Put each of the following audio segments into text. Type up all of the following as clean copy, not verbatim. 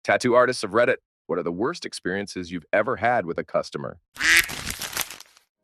Tattoo artists of Reddit, what are the worst experiences you've ever had with a customer?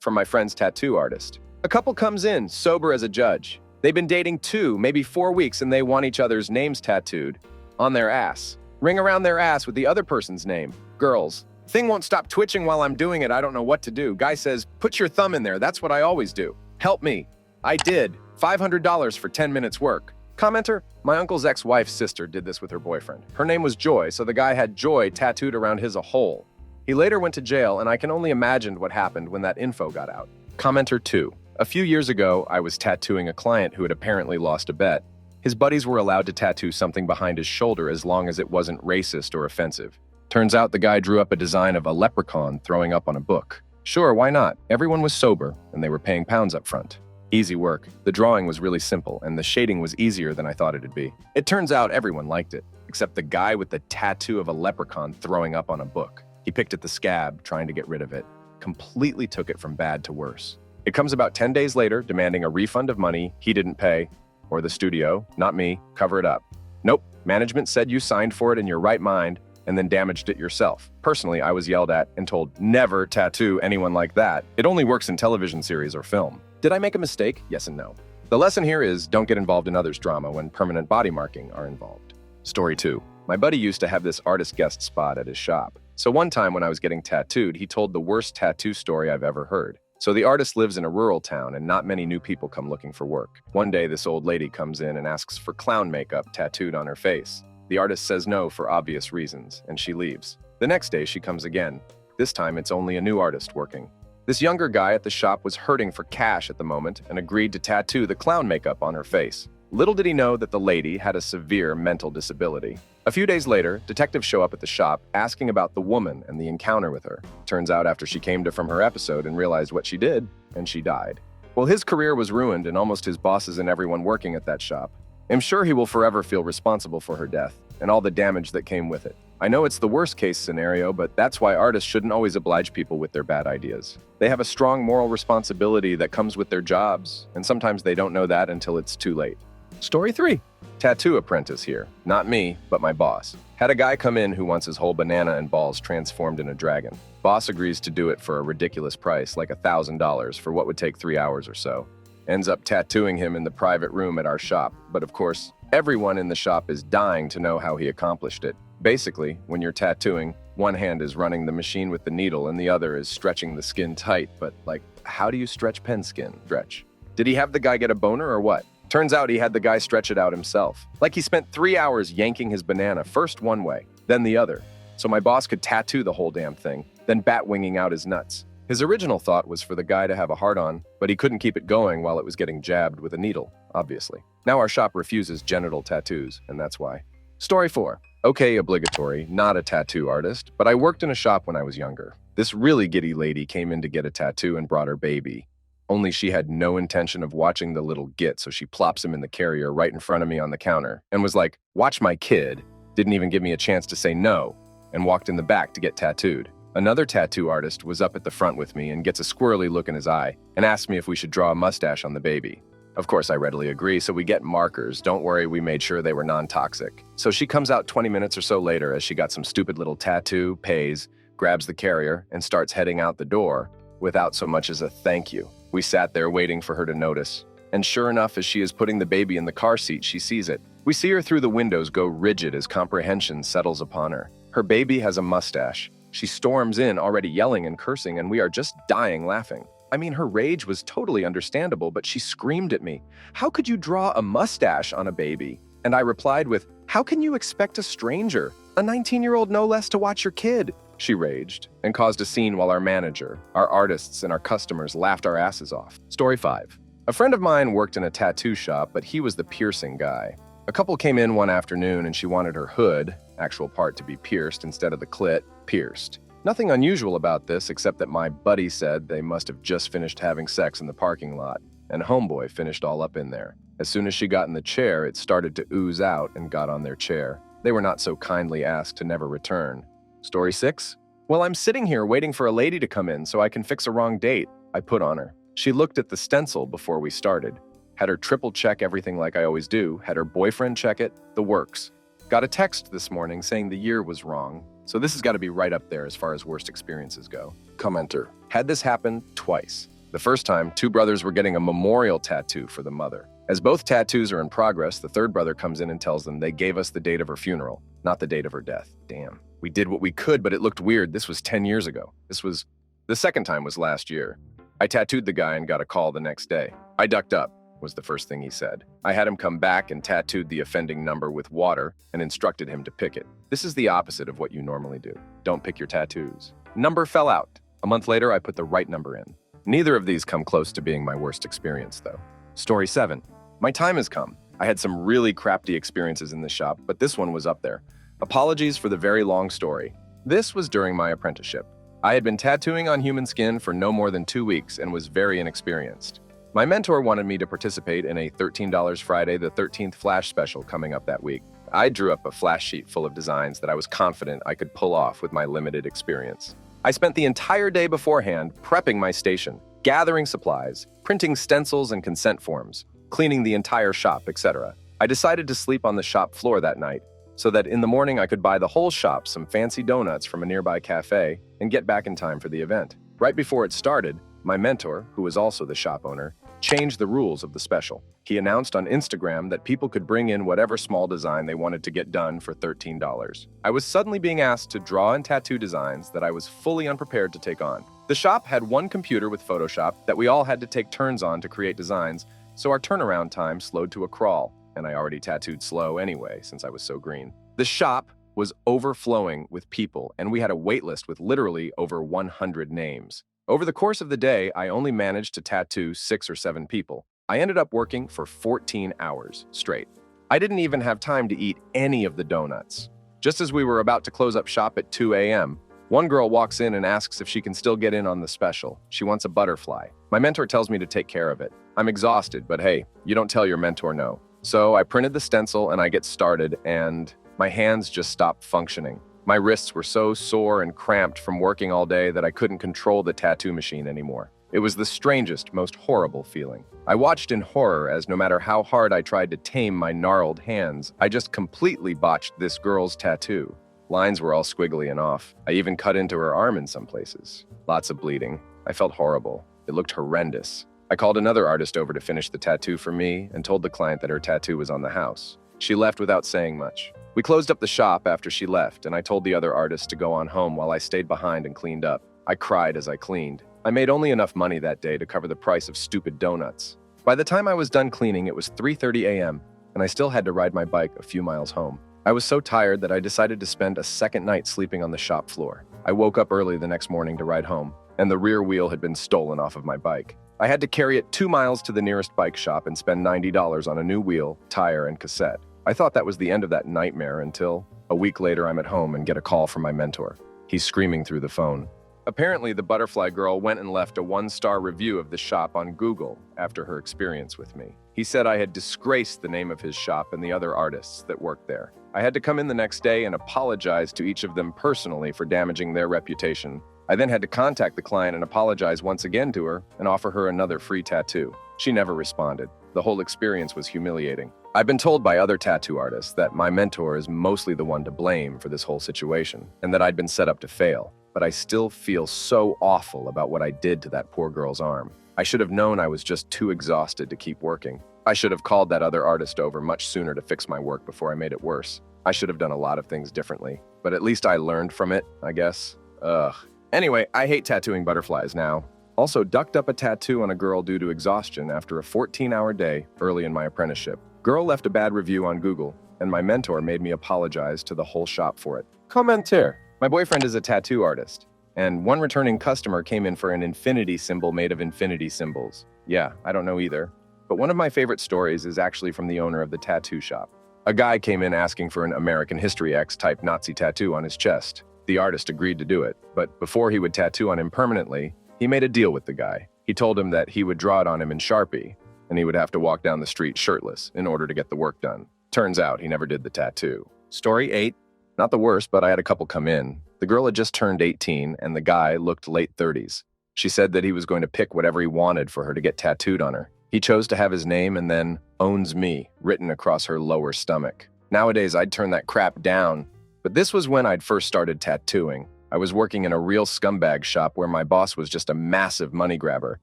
From my friend's tattoo artist. A couple comes in, sober as a judge. They've been dating 2, maybe 4 weeks, and they want each other's names tattooed on their ass. Ring around their ass with the other person's name. Girls. Thing won't stop twitching while I'm doing it. I don't know what to do. Guy says, put your thumb in there. That's what I always do. Help me. I did. $500 for 10 minutes work. Commenter, my uncle's ex-wife's sister did this with her boyfriend. Her name was Joy, so the guy had Joy tattooed around his a hole. He later went to jail, and I can only imagine what happened when that info got out. Commenter 2. A few years ago, I was tattooing a client who had apparently lost a bet. His buddies were allowed to tattoo something behind his shoulder as long as it wasn't racist or offensive. Turns out the guy drew up a design of a leprechaun throwing up on a book. Sure, why not? Everyone was sober, and they were paying pounds up front. Easy work. The drawing was really simple, and the shading was easier than I thought it'd be. It turns out everyone liked it, except the guy with the tattoo of a leprechaun throwing up on a book. He picked at the scab, trying to get rid of it. Completely took it from bad to worse. It comes about 10 days later, demanding a refund of money he didn't pay, or the studio, not me, cover it up. Nope, management said you signed for it in your right mind, and then damaged it yourself. Personally, I was yelled at and told, never tattoo anyone like that. It only works in television series or film. Did I make a mistake? Yes and no. The lesson here is don't get involved in others' drama when permanent body marking are involved. Story 2. My buddy used to have this artist guest spot at his shop. So one time when I was getting tattooed, he told the worst tattoo story I've ever heard. So the artist lives in a rural town and not many new people come looking for work. One day this old lady comes in and asks for clown makeup tattooed on her face. The artist says no for obvious reasons, and she leaves. The next day she comes again. This time it's only a new artist working. This younger guy at the shop was hurting for cash at the moment and agreed to tattoo the clown makeup on her face. Little did he know that the lady had a severe mental disability. A few days later, detectives show up at the shop asking about the woman and the encounter with her. Turns out after she came to from her episode and realized what she did, and she died. Well, his career was ruined and almost his bosses and everyone working at that shop. I'm sure he will forever feel responsible for her death and all the damage that came with it. I know it's the worst case scenario, but that's why artists shouldn't always oblige people with their bad ideas. They have a strong moral responsibility that comes with their jobs, and sometimes they don't know that until it's too late. Story 3. Tattoo apprentice here. Not me, but my boss. Had a guy come in who wants his whole banana and balls transformed in a dragon. Boss agrees to do it for a ridiculous price, like $1,000 for what would take 3 hours or so. Ends up tattooing him in the private room at our shop, but of course, everyone in the shop is dying to know how he accomplished it. Basically, when you're tattooing, one hand is running the machine with the needle and the other is stretching the skin tight, but like, how do you stretch pen skin? Stretch. Did he have the guy get a boner or what? Turns out he had the guy stretch it out himself. Like he spent 3 hours yanking his banana first one way, then the other, so my boss could tattoo the whole damn thing, then bat-winging out his nuts. His original thought was for the guy to have a hard-on, but he couldn't keep it going while it was getting jabbed with a needle, obviously. Now our shop refuses genital tattoos, and that's why. Story 4. Okay, obligatory, not a tattoo artist, but I worked in a shop when I was younger. This really giddy lady came in to get a tattoo and brought her baby. Only she had no intention of watching the little git, so she plops him in the carrier right in front of me on the counter and was like, watch my kid, didn't even give me a chance to say no, and walked in the back to get tattooed. Another tattoo artist was up at the front with me and gets a squirrely look in his eye and asks me if we should draw a mustache on the baby. Of course, I readily agree, so we get markers. Don't worry, we made sure they were non-toxic. So she comes out 20 minutes or so later as she got some stupid little tattoo, pays, grabs the carrier, and starts heading out the door without so much as a thank you. We sat there waiting for her to notice. And sure enough, as she is putting the baby in the car seat, she sees it. We see her through the windows go rigid as comprehension settles upon her. Her baby has a mustache. She storms in, already yelling and cursing, and we are just dying laughing. I mean, her rage was totally understandable, but she screamed at me, "How could you draw a mustache on a baby?" And I replied with, "How can you expect a stranger, a 19-year-old no less, to watch your kid?" She raged and caused a scene while our manager, our artists, and our customers laughed our asses off. Story 5. A friend of mine worked in a tattoo shop, but he was the piercing guy. A couple came in one afternoon and she wanted her hood, actual part to be pierced instead of the clit, pierced. Nothing unusual about this except that my buddy said they must have just finished having sex in the parking lot, and homeboy finished all up in there. As soon as she got in the chair, it started to ooze out and got on their chair. They were not so kindly asked to never return. Story 6. Well, I'm sitting here waiting for a lady to come in so I can fix a wrong date, I put on her. She looked at the stencil before we started. Had her triple check everything like I always do, had her boyfriend check it, the works. Got a text this morning saying the year was wrong, so this has got to be right up there as far as worst experiences go. Commenter. Had this happen twice. The first time, two brothers were getting a memorial tattoo for the mother. As both tattoos are in progress, the third brother comes in and tells them they gave us the date of her funeral, not the date of her death. Damn. We did what we could, but it looked weird. This was 10 years ago. The second time was last year. I tattooed the guy and got a call the next day. I ducked up, was the first thing he said. I had him come back and tattooed the offending number with water and instructed him to pick it. This is the opposite of what you normally do. Don't pick your tattoos. Number fell out. A month later, I put the right number in. Neither of these come close to being my worst experience, though. Story 7. My time has come. I had some really crappy experiences in the shop, but this one was up there. Apologies for the very long story. This was during my apprenticeship. I had been tattooing on human skin for no more than 2 weeks and was very inexperienced. My mentor wanted me to participate in a $13 Friday the 13th flash special coming up that week. I drew up a flash sheet full of designs that I was confident I could pull off with my limited experience. I spent the entire day beforehand prepping my station, gathering supplies, printing stencils and consent forms, cleaning the entire shop, etc. I decided to sleep on the shop floor that night so that in the morning I could buy the whole shop some fancy donuts from a nearby cafe and get back in time for the event. Right before it started, my mentor, who was also the shop owner, changed the rules of the special. He announced on Instagram that people could bring in whatever small design they wanted to get done for $13. I was suddenly being asked to draw and tattoo designs that I was fully unprepared to take on. The shop had one computer with Photoshop that we all had to take turns on to create designs, so our turnaround time slowed to a crawl, and I already tattooed slow anyway since I was so green. The shop was overflowing with people, and we had a wait list with literally over 100 names. Over the course of the day, I only managed to tattoo 6 or 7 people. I ended up working for 14 hours straight. I didn't even have time to eat any of the donuts. Just as we were about to close up shop at 2 a.m., one girl walks in and asks if she can still get in on the special. She wants a butterfly. My mentor tells me to take care of it. I'm exhausted, but hey, you don't tell your mentor no. So I printed the stencil and I get started, and my hands just stopped functioning. My wrists were so sore and cramped from working all day that I couldn't control the tattoo machine anymore. It was the strangest, most horrible feeling. I watched in horror as no matter how hard I tried to tame my gnarled hands, I just completely botched this girl's tattoo. Lines were all squiggly and off. I even cut into her arm in some places. Lots of bleeding. I felt horrible. It looked horrendous. I called another artist over to finish the tattoo for me and told the client that her tattoo was on the house. She left without saying much. We closed up the shop after she left, and I told the other artist to go on home while I stayed behind and cleaned up. I cried as I cleaned. I made only enough money that day to cover the price of stupid donuts. By the time I was done cleaning, it was 3:30 a.m., and I still had to ride my bike a few miles home. I was so tired that I decided to spend a second night sleeping on the shop floor. I woke up early the next morning to ride home, and the rear wheel had been stolen off of my bike. I had to carry it 2 miles to the nearest bike shop and spend $90 on a new wheel, tire, and cassette. I thought that was the end of that nightmare until a week later I'm at home and get a call from my mentor. He's screaming through the phone. Apparently, the butterfly girl went and left a 1-star review of the shop on Google after her experience with me. He said I had disgraced the name of his shop and the other artists that worked there. I had to come in the next day and apologize to each of them personally for damaging their reputation. I then had to contact the client and apologize once again to her and offer her another free tattoo. She never responded. The whole experience was humiliating. I've been told by other tattoo artists that my mentor is mostly the one to blame for this whole situation and that I'd been set up to fail. But I still feel so awful about what I did to that poor girl's arm. I should have known I was just too exhausted to keep working. I should have called that other artist over much sooner to fix my work before I made it worse. I should have done a lot of things differently, but at least I learned from it, I guess. Ugh. Anyway, I hate tattooing butterflies now. Also ducked up a tattoo on a girl due to exhaustion after a 14-hour day early in my apprenticeship. Girl left a bad review on Google, and my mentor made me apologize to the whole shop for it. Commentaire. My boyfriend is a tattoo artist, and one returning customer came in for an infinity symbol made of infinity symbols. Yeah, I don't know either. But one of my favorite stories is actually from the owner of the tattoo shop. A guy came in asking for an American History X type Nazi tattoo on his chest. The artist agreed to do it, but before he would tattoo on him permanently, he made a deal with the guy. He told him that he would draw it on him in Sharpie, and he would have to walk down the street shirtless in order to get the work done. Turns out he never did the tattoo. Story 8. Not the worst, but I had a couple come in. The girl had just turned 18, and the guy looked late 30s. She said that he was going to pick whatever he wanted for her to get tattooed on her. He chose to have his name and then "owns me" written across her lower stomach. Nowadays, I'd turn that crap down. But this was when I'd first started tattooing. I was working in a real scumbag shop where my boss was just a massive money grabber,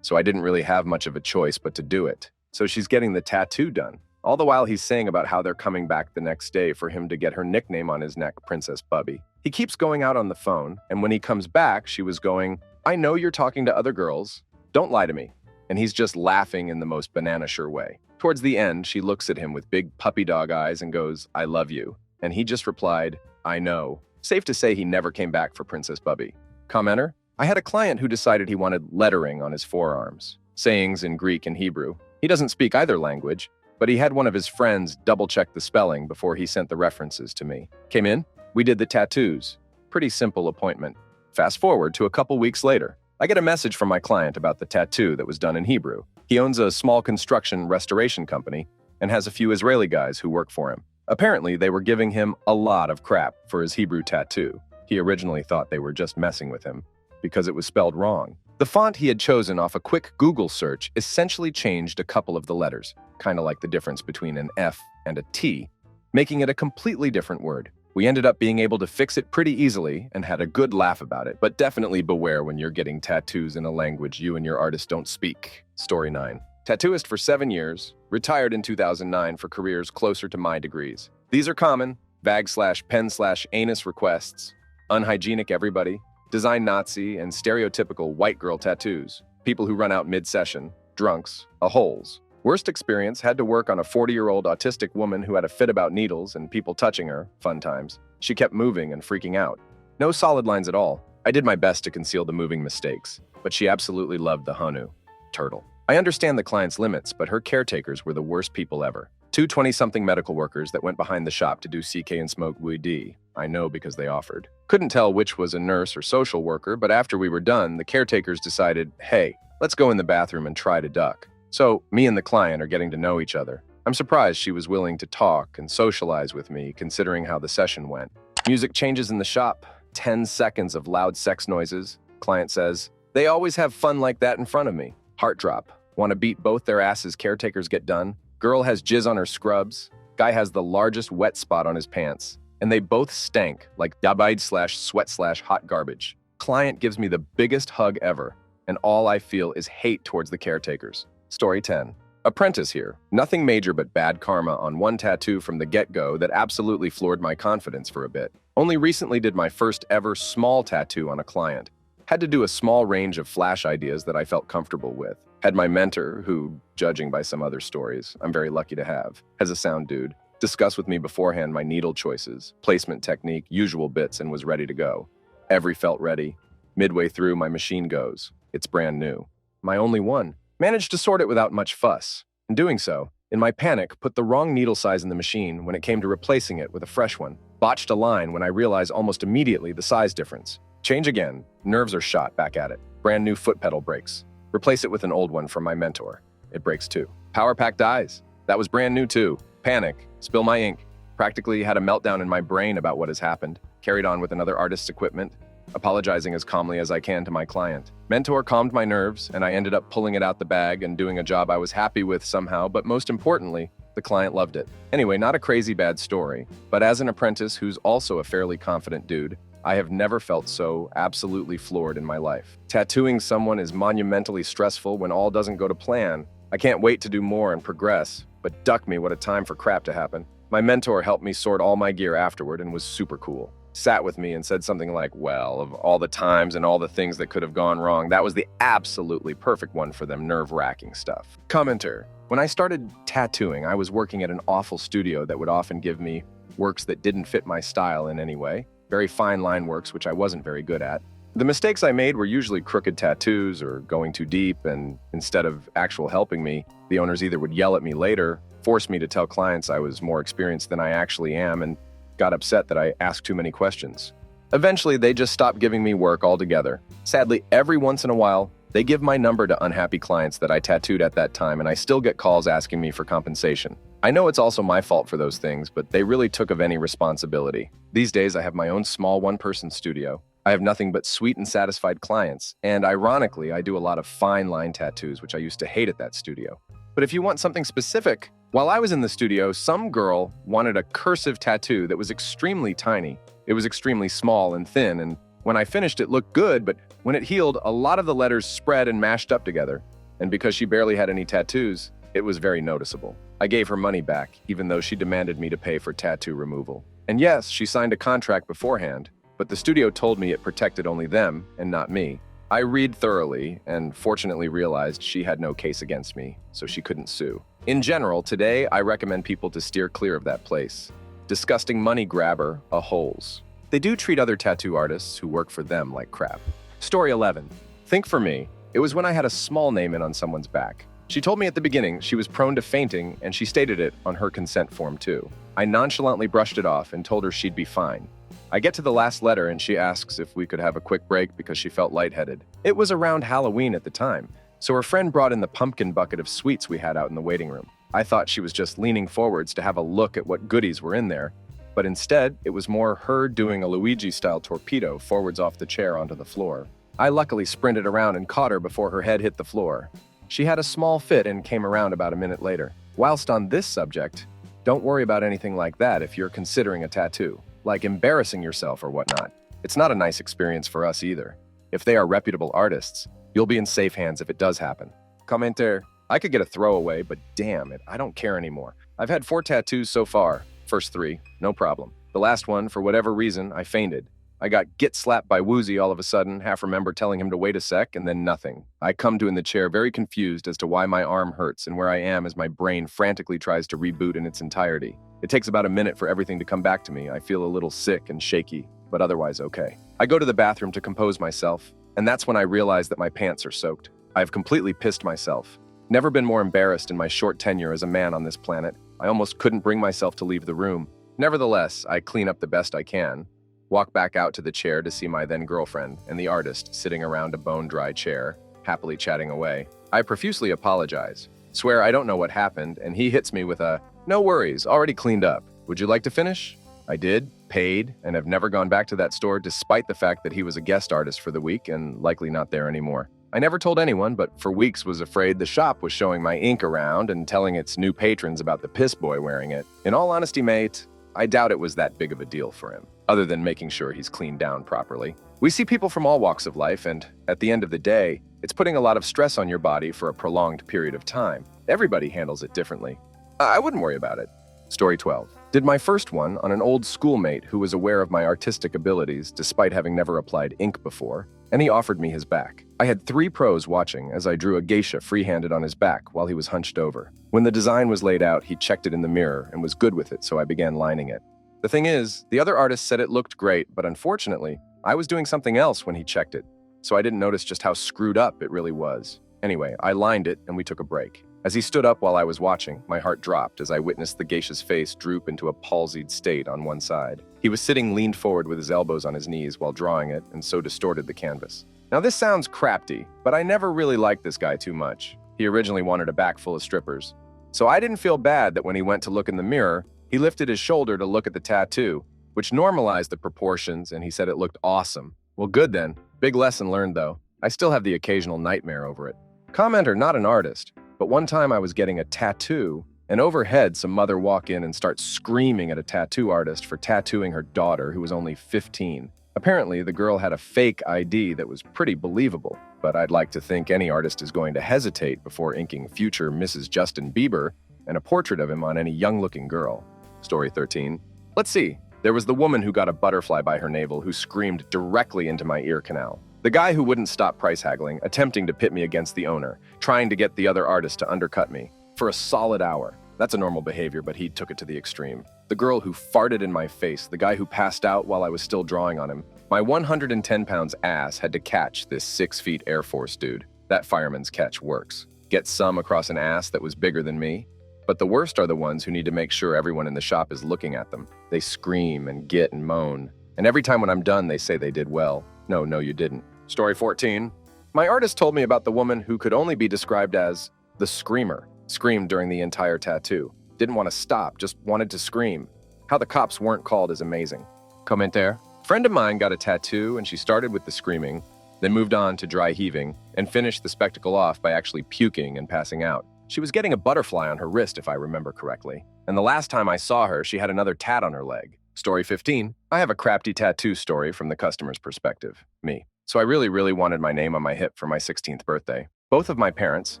so I didn't really have much of a choice but to do it. So she's getting the tattoo done. All the while he's saying about how they're coming back the next day for him to get her nickname on his neck, Princess Bubby. He keeps going out on the phone, and when he comes back, she was going, "I know you're talking to other girls. Don't lie to me." And he's just laughing in the most banana-sure way. Towards the end, she looks at him with big puppy dog eyes and goes, "I love you." And he just replied, "I know." Safe to say he never came back for Princess Bubby. Commenter: I had a client who decided he wanted lettering on his forearms, sayings in Greek and Hebrew. He doesn't speak either language, but he had one of his friends double-check the spelling before he sent the references to me. Came in, we did the tattoos. Pretty simple appointment. Fast forward to a couple weeks later. I get a message from my client about the tattoo that was done in Hebrew. He owns a small construction restoration company and has a few Israeli guys who work for him. Apparently, they were giving him a lot of crap for his Hebrew tattoo. He originally thought they were just messing with him because it was spelled wrong. The font he had chosen off a quick Google search essentially changed a couple of the letters, kind of like the difference between an F and a T, making it a completely different word. We ended up being able to fix it pretty easily and had a good laugh about it, but definitely beware when you're getting tattoos in a language you and your artist don't speak. Story 9. Tattooist for 7 years, retired in 2009 for careers closer to my degrees. These are common, bag/pen/anus requests, unhygienic everybody, design Nazi, and stereotypical white girl tattoos, people who run out mid-session, drunks, holes. Worst experience, had to work on a 40-year-old autistic woman who had a fit about needles and people touching her, fun times. She kept moving and freaking out. No solid lines at all. I did my best to conceal the moving mistakes, but she absolutely loved the Hanu, turtle. I understand the client's limits, but her caretakers were the worst people ever. Two 20-something medical workers that went behind the shop to do CK and smoke weed. I know because they offered. Couldn't tell which was a nurse or social worker, but after we were done, the caretakers decided, hey, let's go in the bathroom and try to duck. So, me and the client are getting to know each other. I'm surprised she was willing to talk and socialize with me, considering how the session went. Music changes in the shop. 10 seconds of loud sex noises. Client says, they always have fun like that in front of me. Heart drop. Want to beat both their asses caretakers get done? Girl has jizz on her scrubs. Guy has the largest wet spot on his pants. And they both stank like dabaid/sweat/hot garbage. Client gives me the biggest hug ever, and all I feel is hate towards the caretakers. Story 10. Apprentice here. Nothing major but bad karma on one tattoo from the get-go that absolutely floored my confidence for a bit. Only recently did my first ever small tattoo on a client. Had to do a small range of flash ideas that I felt comfortable with. Had my mentor, who, judging by some other stories, I'm very lucky to have, as a sound dude, discuss with me beforehand my needle choices, placement technique, usual bits, and was ready to go. Every felt ready. Midway through, my machine goes. It's brand new. My only one. Managed to sort it without much fuss. In doing so, in my panic, put the wrong needle size in the machine when it came to replacing it with a fresh one. Botched a line when I realized almost immediately the size difference. Change again. Nerves are shot back at it. Brand new foot pedal breaks. Replace it with an old one from my mentor. It breaks too. Power pack dies. That was brand new too. Panic. Spill my ink. Practically had a meltdown in my brain about what has happened. Carried on with another artist's equipment. Apologizing as calmly as I can to my client. Mentor calmed my nerves, and I ended up pulling it out the bag and doing a job I was happy with somehow, but most importantly, the client loved it. Anyway, not a crazy bad story, but as an apprentice who's also a fairly confident dude, I have never felt so absolutely floored in my life. Tattooing someone is monumentally stressful when all doesn't go to plan. I can't wait to do more and progress, but duck me, what a time for crap to happen. My mentor helped me sort all my gear afterward and was super cool. Sat with me and said something like, well, of all the times and all the things that could have gone wrong, that was the absolutely perfect one for them nerve-wracking stuff. Commenter: when I started tattooing, I was working at an awful studio that would often give me works that didn't fit my style in any way. Very fine line works, which I wasn't very good at. The mistakes I made were usually crooked tattoos or going too deep, and instead of actual helping me, the owners either would yell at me later, force me to tell clients I was more experienced than I actually am, and got upset that I asked too many questions. Eventually, they just stopped giving me work altogether. Sadly, every once in a while, they give my number to unhappy clients that I tattooed at that time, and I still get calls asking me for compensation. I know it's also my fault for those things, but they really took of any responsibility. These days, I have my own small one-person studio. I have nothing but sweet and satisfied clients, and ironically, I do a lot of fine line tattoos, which I used to hate at that studio. But if you want something specific, while I was in the studio, some girl wanted a cursive tattoo that was extremely tiny. It was extremely small and thin, and when I finished, it looked good, but when it healed, a lot of the letters spread and mashed up together. And because she barely had any tattoos, it was very noticeable. I gave her money back, even though she demanded me to pay for tattoo removal. And yes, she signed a contract beforehand, but the studio told me it protected only them and not me. I read thoroughly and fortunately realized she had no case against me, so she couldn't sue. In general, today I recommend people to steer clear of that place. Disgusting money grabber, a holes. They do treat other tattoo artists who work for them like crap. Story 11. Think for me. It was when I had a small name in on someone's back. She told me at the beginning she was prone to fainting, and she stated it on her consent form too. I nonchalantly brushed it off and told her she'd be fine. I get to the last letter and she asks if we could have a quick break because she felt lightheaded. It was around Halloween at the time, so her friend brought in the pumpkin bucket of sweets we had out in the waiting room. I thought she was just leaning forwards to have a look at what goodies were in there, but instead it was more her doing a Luigi-style torpedo forwards off the chair onto the floor. I luckily sprinted around and caught her before her head hit the floor. She had a small fit and came around about a minute later. Whilst on this subject, don't worry about anything like that if you're considering a tattoo, like embarrassing yourself or whatnot. It's not a nice experience for us either. If they are reputable artists, you'll be in safe hands if it does happen. Commenter, I could get a throwaway, but damn it, I don't care anymore. I've had 4 tattoos so far. First 3, no problem. The last one, for whatever reason, I fainted. I got slapped by Woozy all of a sudden, half remember telling him to wait a sec, and then nothing. I come to in the chair very confused as to why my arm hurts and where I am as my brain frantically tries to reboot in its entirety. It takes about a minute for everything to come back to me. I feel a little sick and shaky, but otherwise okay. I go to the bathroom to compose myself, and that's when I realize that my pants are soaked. I've completely pissed myself. Never been more embarrassed in my short tenure as a man on this planet. I almost couldn't bring myself to leave the room. Nevertheless, I clean up the best I can, walk back out to the chair to see my then-girlfriend and the artist sitting around a bone-dry chair, happily chatting away. I profusely apologize, swear I don't know what happened, and he hits me with a, "No worries, already cleaned up. Would you like to finish?" I did, paid, and have never gone back to that store despite the fact that he was a guest artist for the week and likely not there anymore. I never told anyone, but for weeks was afraid the shop was showing my ink around and telling its new patrons about the piss boy wearing it. In all honesty, mate, I doubt it was that big of a deal for him, other than making sure he's cleaned down properly. We see people from all walks of life, and at the end of the day, it's putting a lot of stress on your body for a prolonged period of time. Everybody handles it differently. I wouldn't worry about it. Story 12. Did my first one on an old schoolmate who was aware of my artistic abilities despite having never applied ink before, and he offered me his back. I had 3 pros watching as I drew a geisha free-handed on his back while he was hunched over. When the design was laid out, he checked it in the mirror and was good with it, so I began lining it. The thing is, the other artist said it looked great, but unfortunately, I was doing something else when he checked it, so I didn't notice just how screwed up it really was. Anyway, I lined it and we took a break. As he stood up while I was watching, my heart dropped as I witnessed the geisha's face droop into a palsied state on one side. He was sitting leaned forward with his elbows on his knees while drawing it, and so distorted the canvas. Now this sounds crafty, but I never really liked this guy too much. He originally wanted a back full of strippers. So I didn't feel bad that when he went to look in the mirror, he lifted his shoulder to look at the tattoo, which normalized the proportions, and he said it looked awesome. Well, good then. Big lesson learned though. I still have the occasional nightmare over it. Commenter, not an artist, but one time I was getting a tattoo, and overhead some mother walk in and start screaming at a tattoo artist for tattooing her daughter who was only 15. Apparently, the girl had a fake ID that was pretty believable, but I'd like to think any artist is going to hesitate before inking future Mrs. Justin Bieber and a portrait of him on any young-looking girl. Story 13. Let's see. There was the woman who got a butterfly by her navel who screamed directly into my ear canal. The guy who wouldn't stop price haggling, attempting to pit me against the owner, trying to get the other artist to undercut me. For a solid hour. That's a normal behavior, but he took it to the extreme. The girl who farted in my face, the guy who passed out while I was still drawing on him. My 110 pounds ass had to catch this 6 feet Air Force dude. That fireman's catch works. Get some across an ass that was bigger than me. But the worst are the ones who need to make sure everyone in the shop is looking at them. They scream and get and moan. And every time when I'm done, they say they did well. No, you didn't. Story 14. My artist told me about the woman who could only be described as the screamer. Screamed during the entire tattoo. Didn't want to stop, just wanted to scream. How the cops weren't called is amazing. Commentaire. Friend of mine got a tattoo and she started with the screaming, then moved on to dry heaving, and finished the spectacle off by actually puking and passing out. She was getting a butterfly on her wrist, if I remember correctly. And the last time I saw her, she had another tat on her leg. Story 15. I have a crafty tattoo story from the customer's perspective. Me. So I really wanted my name on my hip for my 16th birthday. Both of my parents,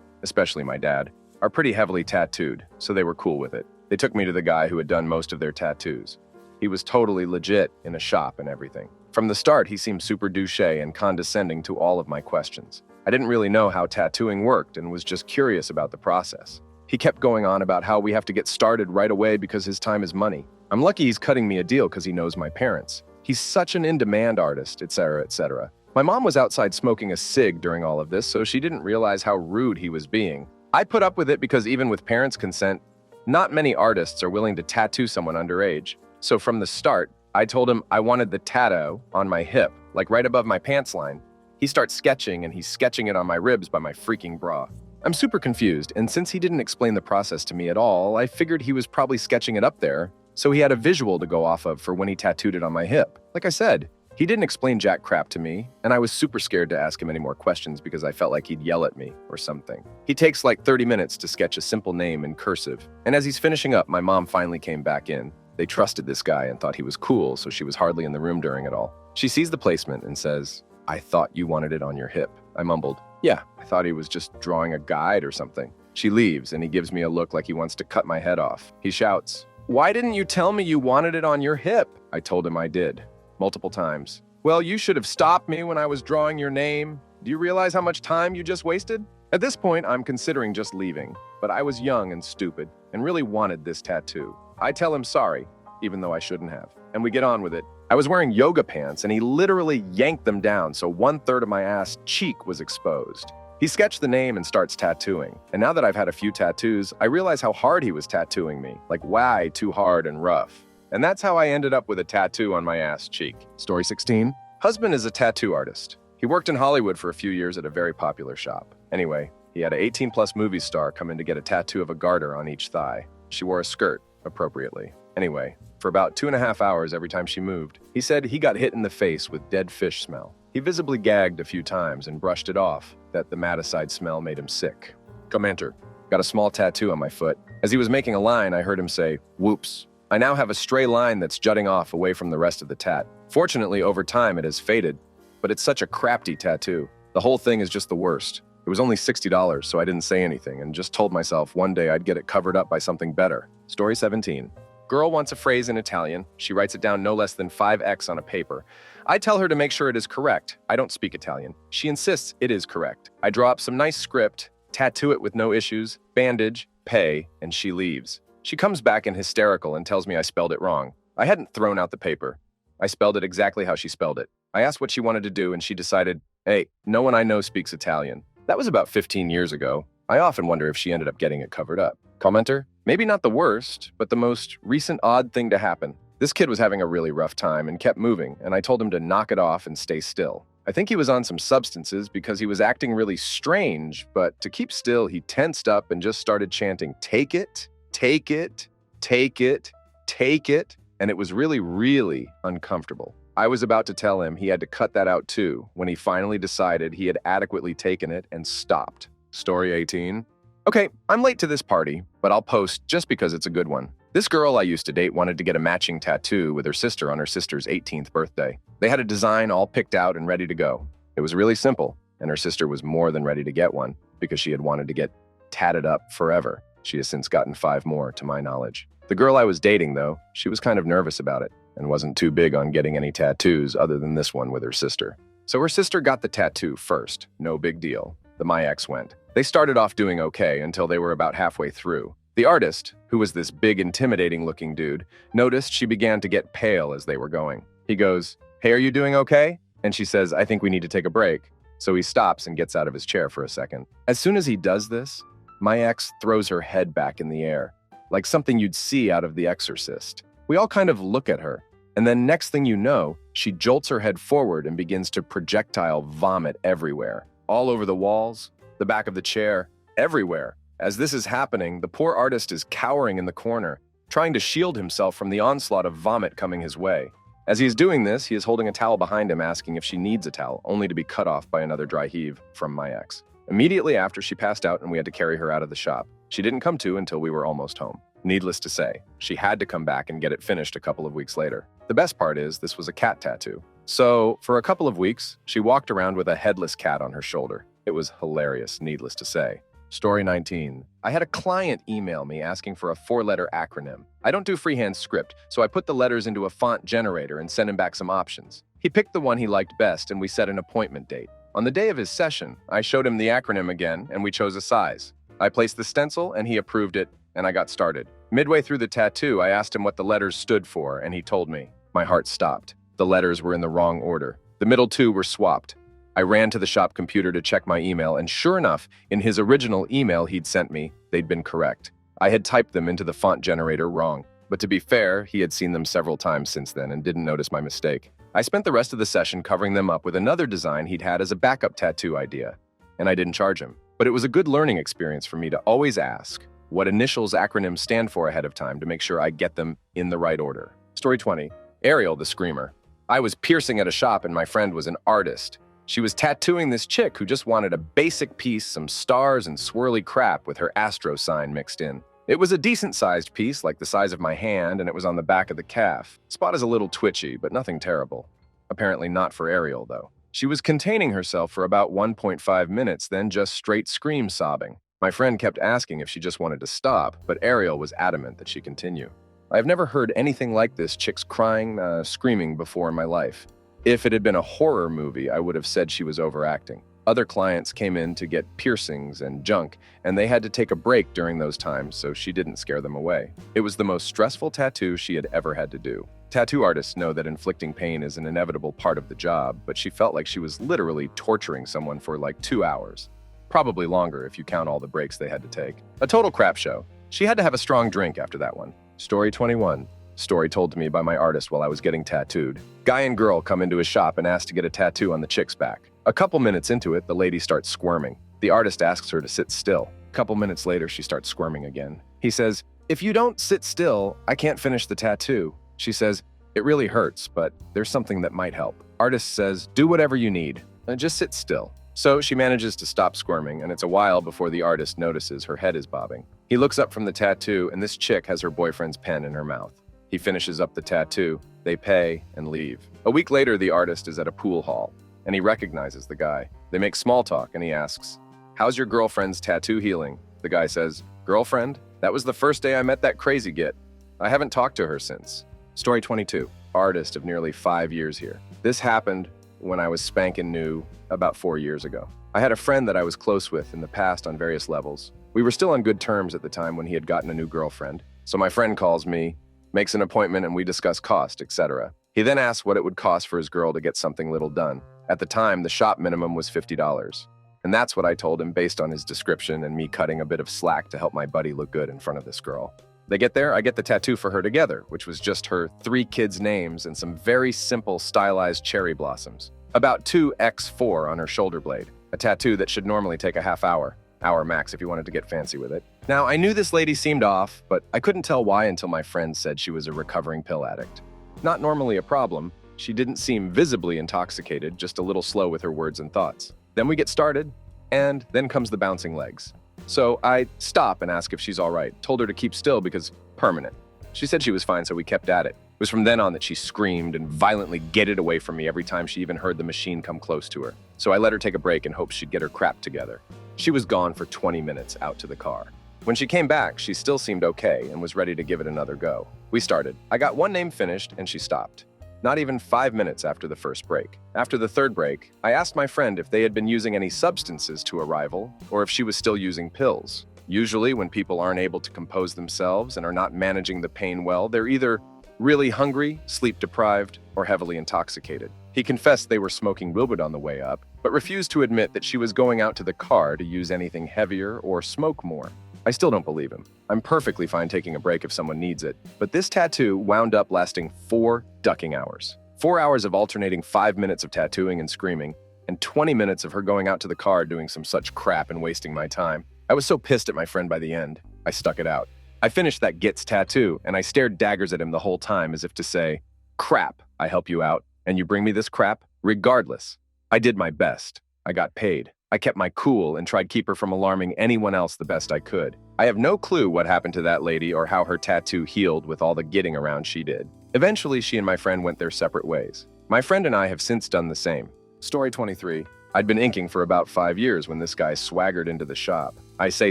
especially my dad, are pretty heavily tattooed, so they were cool with it. They took me to the guy who had done most of their tattoos. He was totally legit in a shop and everything. From the start, he seemed super douche and condescending to all of my questions. I didn't really know how tattooing worked and was just curious about the process. He kept going on about how we have to get started right away because his time is money. I'm lucky he's cutting me a deal because he knows my parents. He's such an in-demand artist, etc., etc. My mom was outside smoking a cig during all of this, so she didn't realize how rude he was being. I put up with it because even with parents' consent, not many artists are willing to tattoo someone underage. So from the start, I told him I wanted the tattoo on my hip, like right above my pants line. He starts sketching, and he's sketching it on my ribs by my freaking bra. I'm super confused, and since he didn't explain the process to me at all, I figured he was probably sketching it up there, so he had a visual to go off of for when he tattooed it on my hip. Like I said, he didn't explain jack crap to me, and I was super scared to ask him any more questions because I felt like he'd yell at me or something. He takes like 30 minutes to sketch a simple name in cursive, and as he's finishing up, my mom finally came back in. They trusted this guy and thought he was cool, so she was hardly in the room during it all. She sees the placement and says, "I thought you wanted it on your hip." I mumbled, "Yeah, I thought he was just drawing a guide or something." She leaves, and he gives me a look like he wants to cut my head off. He shouts, "Why didn't you tell me you wanted it on your hip?" I told him I did, multiple times. "Well, you should have stopped me when I was drawing your name. Do you realize how much time you just wasted?" At this point, I'm considering just leaving, but I was young and stupid and really wanted this tattoo. I tell him sorry, even though I shouldn't have, and we get on with it. I was wearing yoga pants, and he literally yanked them down, so 1/3 of my ass cheek was exposed. He sketched the name and starts tattooing, and now that I've had a few tattoos, I realize how hard he was tattooing me, like way too hard and rough. And that's how I ended up with a tattoo on my ass cheek. Story 16. Husband is a tattoo artist. He worked in Hollywood for a few years at a very popular shop. Anyway, he had an 18-plus movie star come in to get a tattoo of a garter on each thigh. She wore a skirt, appropriately. Anyway, for about 2.5 hours every time she moved, he said he got hit in the face with dead fish smell. He visibly gagged a few times and brushed it off, that the maticide smell made him sick. Commenter. Got a small tattoo on my foot. As he was making a line, I heard him say, "Whoops." I now have a stray line that's jutting off away from the rest of the tat. Fortunately, over time, it has faded, but it's such a crafty tattoo. The whole thing is just the worst. It was only $60, so I didn't say anything and just told myself one day I'd get it covered up by something better. Story 17. Girl wants a phrase in Italian. She writes it down no less than 5x on a paper. I tell her to make sure it is correct. I don't speak Italian. She insists it is correct. I draw up some nice script, tattoo it with no issues, bandage, pay, and she leaves. She comes back in hysterical and tells me I spelled it wrong. I hadn't thrown out the paper. I spelled it exactly how she spelled it. I asked what she wanted to do, and she decided, hey, no one I know speaks Italian. That was about 15 years ago. I often wonder if she ended up getting it covered up. Commenter, maybe not the worst, but the most recent odd thing to happen. This kid was having a really rough time and kept moving, and I told him to knock it off and stay still. I think he was on some substances because he was acting really strange, but to keep still, he tensed up and just started chanting, "Take it, take it, take it, take it," and it was really uncomfortable. I was about to tell him he had to cut that out too when he finally decided he had adequately taken it and stopped. Story 18. Okay, I'm late to this party, but I'll post just because it's a good one. This girl I used to date wanted to get a matching tattoo with her sister on her sister's 18th birthday. They had a design all picked out and ready to go. It was really simple, and her sister was more than ready to get one because she had wanted to get tatted up forever. She has since gotten 5 more, to my knowledge. The girl I was dating, though, she was kind of nervous about it and wasn't too big on getting any tattoos other than this one with her sister. So her sister got the tattoo first. No big deal. My ex went. They started off doing okay until they were about halfway through. The artist, who was this big, intimidating-looking dude, noticed she began to get pale as they were going. He goes, "Hey, are you doing okay?" And she says, "I think we need to take a break." So he stops and gets out of his chair for a second. As soon as he does this, my ex throws her head back in the air, like something you'd see out of The Exorcist. We all kind of look at her, and then next thing you know, she jolts her head forward and begins to projectile vomit everywhere. All over the walls, the back of the chair, everywhere. As this is happening, the poor artist is cowering in the corner, trying to shield himself from the onslaught of vomit coming his way. As he is doing this, he is holding a towel behind him asking if she needs a towel, only to be cut off by another dry heave from my ex. Immediately after, she passed out and we had to carry her out of the shop. She didn't come to until we were almost home. Needless to say, she had to come back and get it finished a couple of weeks later. The best part is this was a cat tattoo. So, for a couple of weeks, she walked around with a headless cat on her shoulder. It was hilarious, needless to say. Story 19. I had a client email me asking for a 4-letter acronym. I don't do freehand script, so I put the letters into a font generator and sent him back some options. He picked the one he liked best and we set an appointment date. On the day of his session, I showed him the acronym again and we chose a size. I placed the stencil and he approved it and I got started. Midway through the tattoo, I asked him what the letters stood for and he told me. My heart stopped. The letters were in the wrong order. The middle two were swapped. I ran to the shop computer to check my email, and sure enough, in his original email he'd sent me, they'd been correct. I had typed them into the font generator wrong. But to be fair, he had seen them several times since then and didn't notice my mistake. I spent the rest of the session covering them up with another design he'd had as a backup tattoo idea, and I didn't charge him. But it was a good learning experience for me to always ask what initials acronyms stand for ahead of time to make sure I get them in the right order. Story 20. Ariel the Screamer. I was piercing at a shop and my friend was an artist. She was tattooing this chick who just wanted a basic piece, some stars and swirly crap with her astro sign mixed in. It was a decent-sized piece, like the size of my hand, and it was on the back of the calf. Spot is a little twitchy, but nothing terrible. Apparently not for Ariel, though. She was containing herself for about 1.5 minutes, then just straight scream sobbing. My friend kept asking if she just wanted to stop, but Ariel was adamant that she continue. I've never heard anything like this chick's crying, screaming before in my life. If it had been a horror movie, I would have said she was overacting. Other clients came in to get piercings and junk, and they had to take a break during those times, so she didn't scare them away. It was the most stressful tattoo she had ever had to do. Tattoo artists know that inflicting pain is an inevitable part of the job, but she felt like she was literally torturing someone for like 2 hours. Probably longer if you count all the breaks they had to take. A total crap show. She had to have a strong drink after that one. Story 21. Story told to me by my artist while I was getting tattooed. Guy and girl come into his shop and ask to get a tattoo on the chick's back. A couple minutes into it, the lady starts squirming. The artist asks her to sit still. A couple minutes later, she starts squirming again. He says, "If you don't sit still, I can't finish the tattoo." She says, "It really hurts, but there's something that might help." Artist says, "Do whatever you need. Just sit still." So she manages to stop squirming, and it's a while before the artist notices her head is bobbing. He looks up from the tattoo, and this chick has her boyfriend's pen in her mouth. He finishes up the tattoo, they pay, and leave. A week later, the artist is at a pool hall, and he recognizes the guy. They make small talk, and he asks, "How's your girlfriend's tattoo healing?" The guy says, "Girlfriend? That was the first day I met that crazy git. I haven't talked to her since." Story 22. Artist of nearly 5 years here. This happened when I was spanking new about 4 years ago. I had a friend that I was close with in the past on various levels. We were still on good terms at the time when he had gotten a new girlfriend. So my friend calls me, makes an appointment, and we discuss cost, etc. He then asks what it would cost for his girl to get something little done. At the time, the shop minimum was $50. And that's what I told him based on his description and me cutting a bit of slack to help my buddy look good in front of this girl. They get there, I get the tattoo for her together, which was just her 3 kids' names and some very simple stylized cherry blossoms. About 2x4 on her shoulder blade, a tattoo that should normally take a half hour max if you wanted to get fancy with it. Now, I knew this lady seemed off, but I couldn't tell why until my friend said she was a recovering pill addict. Not normally a problem. She didn't seem visibly intoxicated, just a little slow with her words and thoughts. Then we get started, and then comes the bouncing legs. So I stop and ask if she's all right, told her to keep still because permanent. She said she was fine, so we kept at it. It was from then on that she screamed and violently get it away from me every time she even heard the machine come close to her. So I let her take a break in hopes she'd get her crap together. She was gone for 20 minutes out to the car. When she came back, she still seemed okay and was ready to give it another go. We started. I got one name finished and she stopped. Not even 5 minutes after the first break. After the third break, I asked my friend if they had been using any substances to arrival or if she was still using pills. Usually, when people aren't able to compose themselves and are not managing the pain well, they're either really hungry, sleep-deprived, or heavily intoxicated. He confessed they were smoking wilbur on the way up, but refused to admit that she was going out to the car to use anything heavier or smoke more. I still don't believe him. I'm perfectly fine taking a break if someone needs it, but this tattoo wound up lasting 4 ducking hours. 4 hours of alternating 5 minutes of tattooing and screaming, and 20 minutes of her going out to the car doing some such crap and wasting my time. I was so pissed at my friend by the end, I stuck it out. I finished that git's tattoo, and I stared daggers at him the whole time as if to say, "Crap, I help you out, and you bring me this crap? Regardless, I did my best. I got paid." I kept my cool and tried to keep her from alarming anyone else the best I could. I have no clue what happened to that lady or how her tattoo healed with all the getting around she did. Eventually, she and my friend went their separate ways. My friend and I have since done the same. Story 23. I'd been inking for about 5 years when this guy swaggered into the shop. I say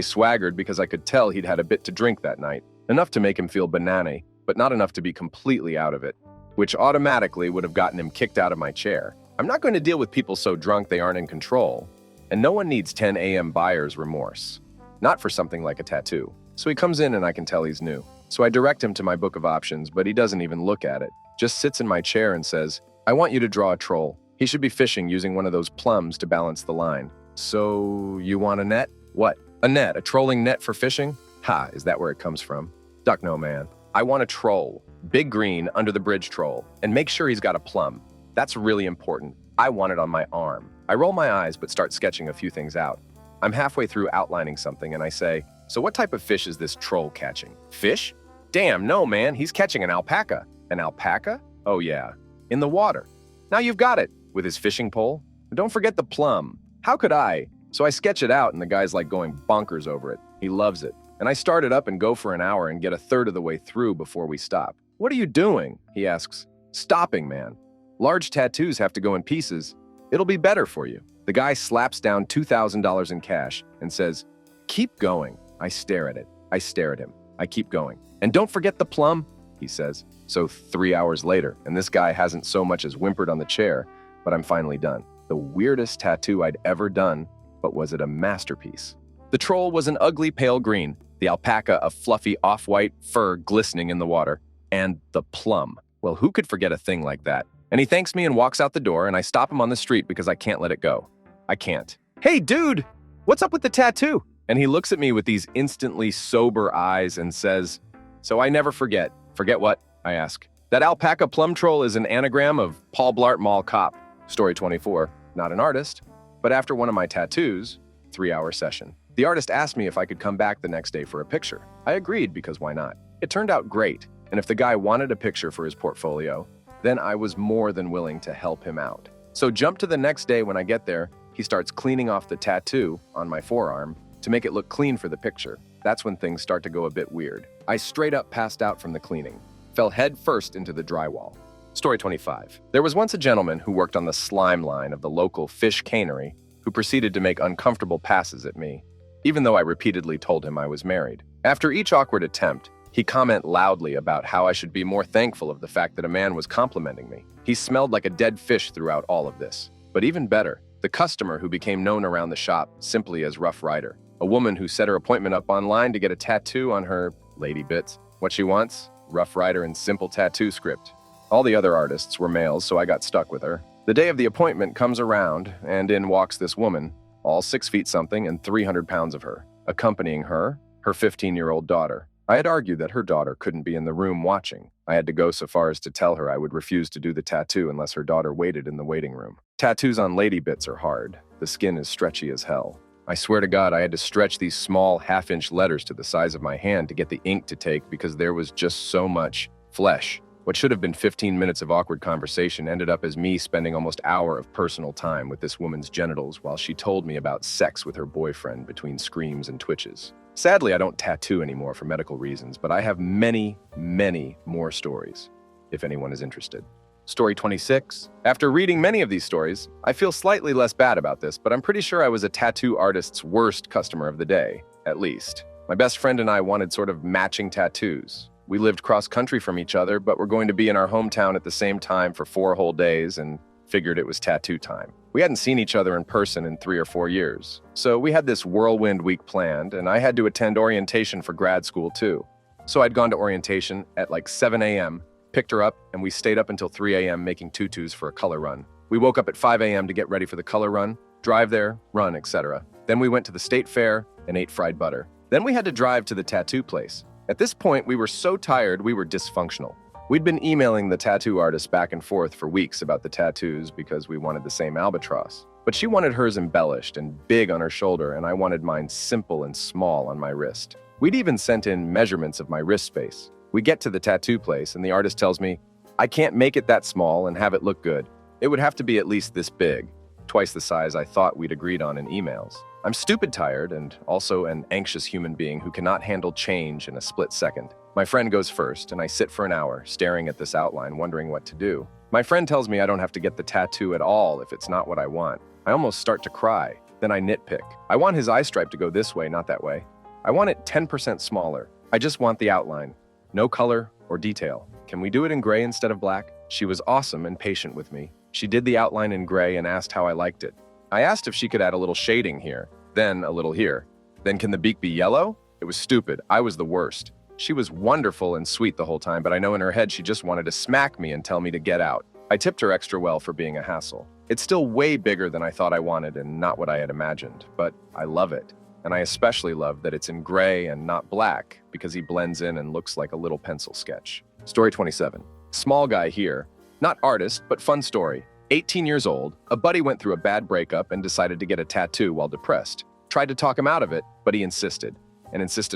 swaggered because I could tell he'd had a bit to drink that night. Enough to make him feel banana, but not enough to be completely out of it, which automatically would have gotten him kicked out of my chair. I'm not going to deal with people so drunk they aren't in control, and no one needs 10 a.m. buyer's remorse. Not for something like a tattoo. So he comes in and I can tell he's new. So I direct him to my book of options, but he doesn't even look at it. Just sits in my chair and says, I want you to draw a troll. He should be fishing using one of those plums to balance the line. So you want a net? What? A net? A trolling net for fishing? Ha, is that where it comes from? Duck no, man. I want a troll. Big green, under the bridge troll. And make sure he's got a plum. That's really important. I want it on my arm. I roll my eyes but start sketching a few things out. I'm halfway through outlining something and I say, so what type of fish is this troll catching? Fish? Damn, no, man. He's catching an alpaca. An alpaca? Oh, yeah. In the water. Now you've got it. With his fishing pole. But don't forget the plum. How could I? So I sketch it out and the guy's like going bonkers over it. He loves it. And I start it up and go for an hour and get a third of the way through before we stop. What are you doing? He asks. Stopping, man. Large tattoos have to go in pieces. It'll be better for you. The guy slaps down $2,000 in cash and says, keep going. I stare at it. I stare at him. I keep going. And don't forget the plum, he says. So 3 hours later, and this guy hasn't so much as whimpered on the chair, but I'm finally done. The weirdest tattoo I'd ever done, but was it a masterpiece? The troll was an ugly pale green, the alpaca a fluffy off-white fur glistening in the water, and the plum. Well, who could forget a thing like that? And he thanks me and walks out the door, and I stop him on the street because I can't let it go. I can't. Hey, dude, what's up with the tattoo? And he looks at me with these instantly sober eyes and says, so I never forget. Forget what? I ask. That alpaca plum troll is an anagram of Paul Blart Mall Cop. Story 24. Not an artist, but after one of my tattoos, 3-hour session. The artist asked me if I could come back the next day for a picture. I agreed because why not? It turned out great, and if the guy wanted a picture for his portfolio, then I was more than willing to help him out. So jump to the next day when I get there, he starts cleaning off the tattoo on my forearm to make it look clean for the picture. That's when things start to go a bit weird. I straight up passed out from the cleaning, fell head first into the drywall. Story 25. There was once a gentleman who worked on the slime line of the local fish cannery who proceeded to make uncomfortable passes at me, even though I repeatedly told him I was married. After each awkward attempt, he commented loudly about how I should be more thankful of the fact that a man was complimenting me. He smelled like a dead fish throughout all of this. But even better, the customer who became known around the shop simply as Rough Rider, a woman who set her appointment up online to get a tattoo on her lady bits. What she wants? Rough Rider in simple tattoo script. All the other artists were males, so I got stuck with her. The day of the appointment comes around, and in walks this woman, all 6 feet something and 300 pounds of her. Accompanying her, her 15-year-old daughter. I had argued that her daughter couldn't be in the room watching. I had to go so far as to tell her I would refuse to do the tattoo unless her daughter waited in the waiting room. Tattoos on lady bits are hard. The skin is stretchy as hell. I swear to God, I had to stretch these small half-inch letters to the size of my hand to get the ink to take because there was just so much flesh. What should have been 15 minutes of awkward conversation ended up as me spending almost an hour of personal time with this woman's genitals while she told me about sex with her boyfriend between screams and twitches. Sadly, I don't tattoo anymore for medical reasons, but I have many, many more stories, if anyone is interested. Story 26. After reading many of these stories, I feel slightly less bad about this, but I'm pretty sure I was a tattoo artist's worst customer of the day, at least. My best friend and I wanted sort of matching tattoos. We lived cross-country from each other, but were going to be in our hometown at the same time for 4 whole days and figured it was tattoo time. We hadn't seen each other in person in 3 or 4 years. So we had this whirlwind week planned, and I had to attend orientation for grad school too. So I'd gone to orientation at like 7 a.m., picked her up, and we stayed up until 3 a.m. making tutus for a color run. We woke up at 5 a.m. to get ready for the color run, drive there, run, etc. Then we went to the state fair and ate fried butter. Then we had to drive to the tattoo place. At this point, we were so tired we were dysfunctional. We'd been emailing the tattoo artist back and forth for weeks about the tattoos because we wanted the same albatross. But she wanted hers embellished and big on her shoulder, and I wanted mine simple and small on my wrist. We'd even sent in measurements of my wrist space. We get to the tattoo place, and the artist tells me, I can't make it that small and have it look good. It would have to be at least this big. twice the size I thought we'd agreed on in emails. I'm stupid tired and also an anxious human being who cannot handle change in a split second. My friend goes first, and I sit for an hour, staring at this outline, wondering what to do. My friend tells me I don't have to get the tattoo at all if it's not what I want. I almost start to cry. Then I nitpick. I want his eye stripe to go this way, not that way. I want it 10% smaller. I just want the outline. No color or detail. Can we do it in gray instead of black? She was awesome and patient with me. She did the outline in gray and asked how I liked it. I asked if she could add a little shading here, then a little here. Then can the beak be yellow? It was stupid. I was the worst. She was wonderful and sweet the whole time, but I know in her head she just wanted to smack me and tell me to get out. I tipped her extra well for being a hassle. It's still way bigger than I thought I wanted and not what I had imagined, but I love it. And I especially love that it's in gray and not black because he blends in and looks like a little pencil sketch. Story 27. Small guy here. Not artist, but fun story. 18 years old, a buddy went through a bad breakup and decided to get a tattoo while depressed. Tried to talk him out of it, but he insisted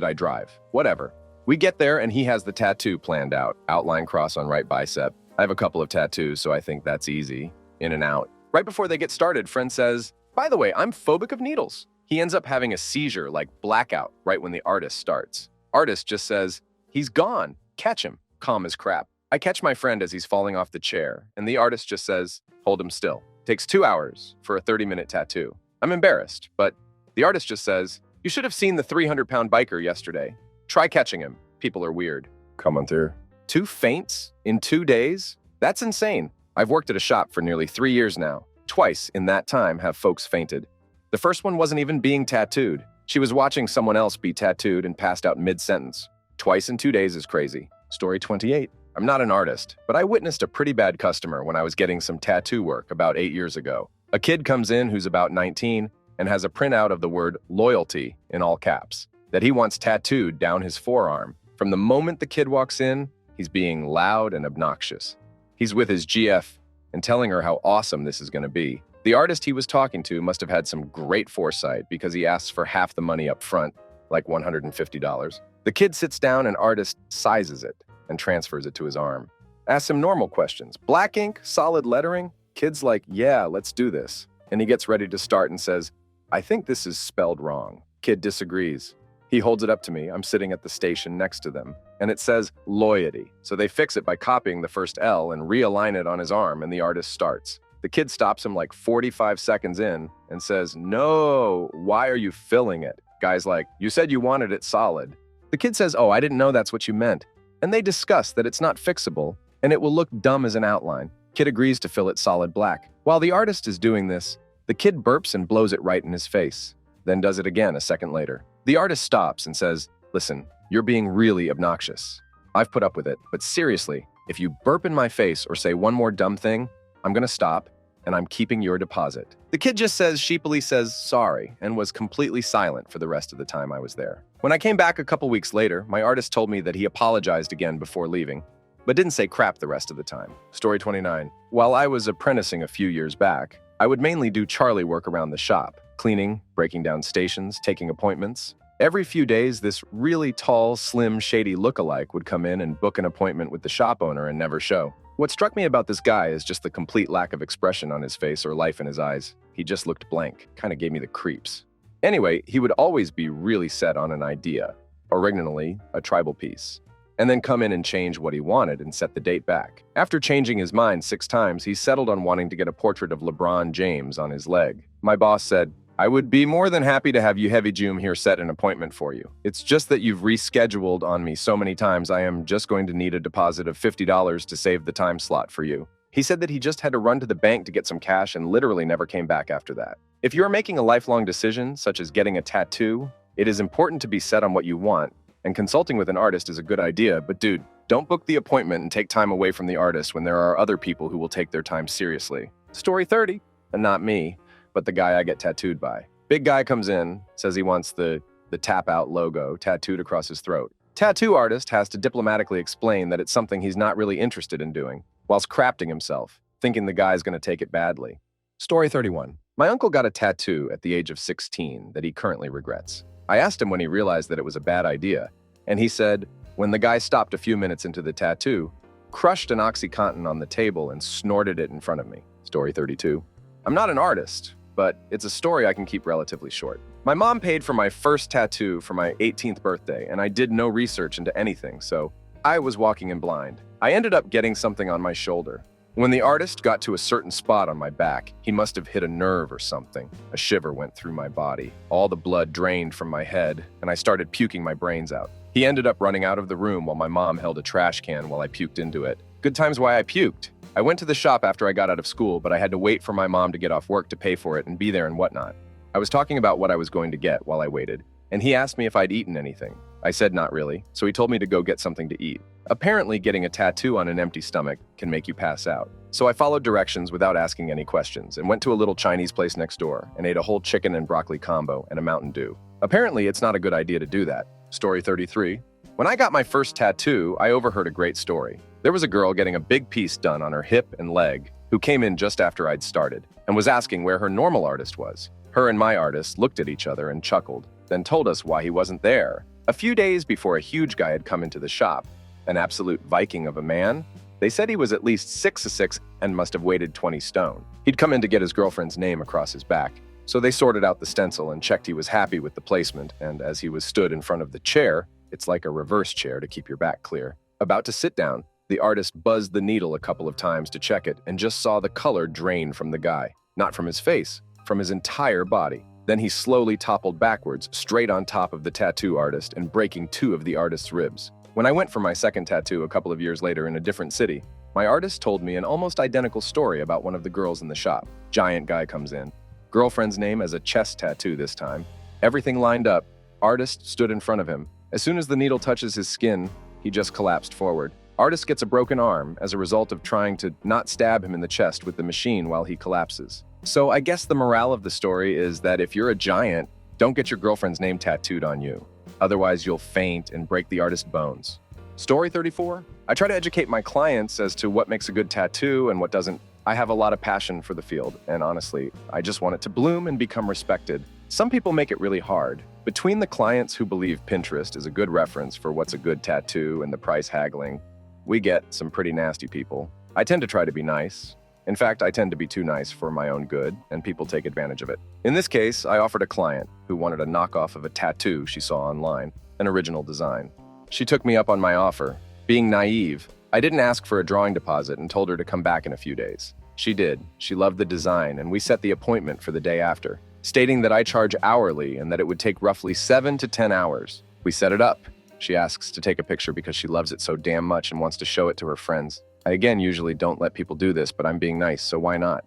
I drive. Whatever. We get there and he has the tattoo planned out. Outline cross on right bicep. I have a couple of tattoos, so I think that's easy. In and out. Right before they get started, friend says, "By the way, I'm phobic of needles." He ends up having a seizure, like blackout, right when the artist starts. Artist just says, "He's gone. Catch him." Calm as crap. I catch my friend as he's falling off the chair, and the artist just says, "Hold him still." Takes 2 hours for a 30-minute tattoo. I'm embarrassed, but the artist just says, "You should have seen the 300-pound biker yesterday. Try catching him. People are weird." Come on through. 2 faints in 2 days? That's insane. I've worked at a shop for nearly 3 years now. Twice in that time have folks fainted. The first one wasn't even being tattooed. She was watching someone else be tattooed and passed out mid-sentence. Twice in 2 days is crazy. Story 28. I'm not an artist, but I witnessed a pretty bad customer when I was getting some tattoo work about 8 years ago. A kid comes in who's about 19 and has a printout of the word loyalty in all caps that he wants tattooed down his forearm. From the moment the kid walks in, he's being loud and obnoxious. He's with his GF and telling her how awesome this is going to be. The artist he was talking to must have had some great foresight because he asks for half the money up front, like $150. The kid sits down and artist sizes it and transfers it to his arm. Asks him normal questions. Black ink, solid lettering? Kid's like, "Yeah, let's do this." And he gets ready to start and says, "I think this is spelled wrong." Kid disagrees. He holds it up to me. I'm sitting at the station next to them, and it says loyalty. So they fix it by copying the first L and realign it on his arm, and the artist starts. The kid stops him like 45 seconds in and says, "No, why are you filling it?" Guy's like, "You said you wanted it solid." The kid says, "Oh, I didn't know that's what you meant." And they discuss that it's not fixable, and it will look dumb as an outline. Kid agrees to fill it solid black. While the artist is doing this, the kid burps and blows it right in his face, then does it again a second later. The artist stops and says, "Listen, you're being really obnoxious. I've put up with it, but seriously, if you burp in my face or say one more dumb thing, I'm gonna stop, and I'm keeping your deposit." The kid just sheepily says sorry, and was completely silent for the rest of the time I was there. When I came back a couple weeks later, my artist told me that he apologized again before leaving, but didn't say crap the rest of the time. Story 29. While I was apprenticing a few years back, I would mainly do Charlie work around the shop, cleaning, breaking down stations, taking appointments. Every few days, this really tall, slim, shady lookalike would come in and book an appointment with the shop owner and never show. What struck me about this guy is just the complete lack of expression on his face or life in his eyes. He just looked blank, kind of gave me the creeps. Anyway, he would always be really set on an idea, originally a tribal piece, and then come in and change what he wanted and set the date back. After changing his mind 6 times, he settled on wanting to get a portrait of LeBron James on his leg. My boss said, "I would be more than happy to have you heavy June here set an appointment for you. It's just that you've rescheduled on me so many times I am just going to need a deposit of $50 to save the time slot for you." He said that he just had to run to the bank to get some cash and literally never came back after that. If you are making a lifelong decision, such as getting a tattoo, it is important to be set on what you want, and consulting with an artist is a good idea, but dude, don't book the appointment and take time away from the artist when there are other people who will take their time seriously. Story 30, and not me, but the guy I get tattooed by. Big guy comes in, says he wants the tap out logo tattooed across his throat. Tattoo artist has to diplomatically explain that it's something he's not really interested in doing, whilst crafting himself, thinking the guy's going to take it badly. Story 31. My uncle got a tattoo at the age of 16 that he currently regrets. I asked him when he realized that it was a bad idea, and he said, when the guy stopped a few minutes into the tattoo, crushed an OxyContin on the table and snorted it in front of me. Story 32. I'm not an artist, but it's a story I can keep relatively short. My mom paid for my first tattoo for my 18th birthday, and I did no research into anything, so I was walking in blind. I ended up getting something on my shoulder. When the artist got to a certain spot on my back, he must have hit a nerve or something. A shiver went through my body. All the blood drained from my head, and I started puking my brains out. He ended up running out of the room while my mom held a trash can while I puked into it. Good times why I puked. I went to the shop after I got out of school, but I had to wait for my mom to get off work to pay for it and be there and whatnot. I was talking about what I was going to get while I waited, and he asked me if I'd eaten anything. I said not really, so he told me to go get something to eat. Apparently, getting a tattoo on an empty stomach can make you pass out. So I followed directions without asking any questions and went to a little Chinese place next door and ate a whole chicken and broccoli combo and a Mountain Dew. Apparently, it's not a good idea to do that. Story 33. When I got my first tattoo, I overheard a great story. There was a girl getting a big piece done on her hip and leg who came in just after I'd started and was asking where her normal artist was. Her and my artist looked at each other and chuckled, then told us why he wasn't there. A few days before a huge guy had come into the shop, an absolute Viking of a man. They said he was at least 6'6" and must have weighed 20 stone. He'd come in to get his girlfriend's name across his back. So they sorted out the stencil and checked he was happy with the placement, and as he was stood in front of the chair, it's like a reverse chair to keep your back clear, about to sit down, the artist buzzed the needle a couple of times to check it and just saw the color drain from the guy. Not from his face, from his entire body. Then he slowly toppled backwards, straight on top of the tattoo artist and breaking 2 of the artist's ribs. When I went for my second tattoo a couple of years later in a different city, my artist told me an almost identical story about one of the girls in the shop. Giant guy comes in. Girlfriend's name as a chest tattoo this time. Everything lined up. Artist stood in front of him. As soon as the needle touches his skin, he just collapsed forward. Artist gets a broken arm as a result of trying to not stab him in the chest with the machine while he collapses. So I guess the morale of the story is that if you're a giant, don't get your girlfriend's name tattooed on you. Otherwise, you'll faint and break the artist's bones. Story 34. I try to educate my clients as to what makes a good tattoo and what doesn't. I have a lot of passion for the field, and honestly, I just want it to bloom and become respected. Some people make it really hard. Between the clients who believe Pinterest is a good reference for what's a good tattoo and the price haggling, we get some pretty nasty people. I tend to try to be nice. In fact, I tend to be too nice for my own good, and people take advantage of it. In this case, I offered a client who wanted a knockoff of a tattoo she saw online, an original design. She took me up on my offer. Being naive, I didn't ask for a drawing deposit and told her to come back in a few days. She did. She loved the design, and we set the appointment for the day after, stating that I charge hourly and that it would take roughly 7 to 10 hours. We set it up. She asks to take a picture because she loves it so damn much and wants to show it to her friends. I again usually don't let people do this, but I'm being nice, so why not?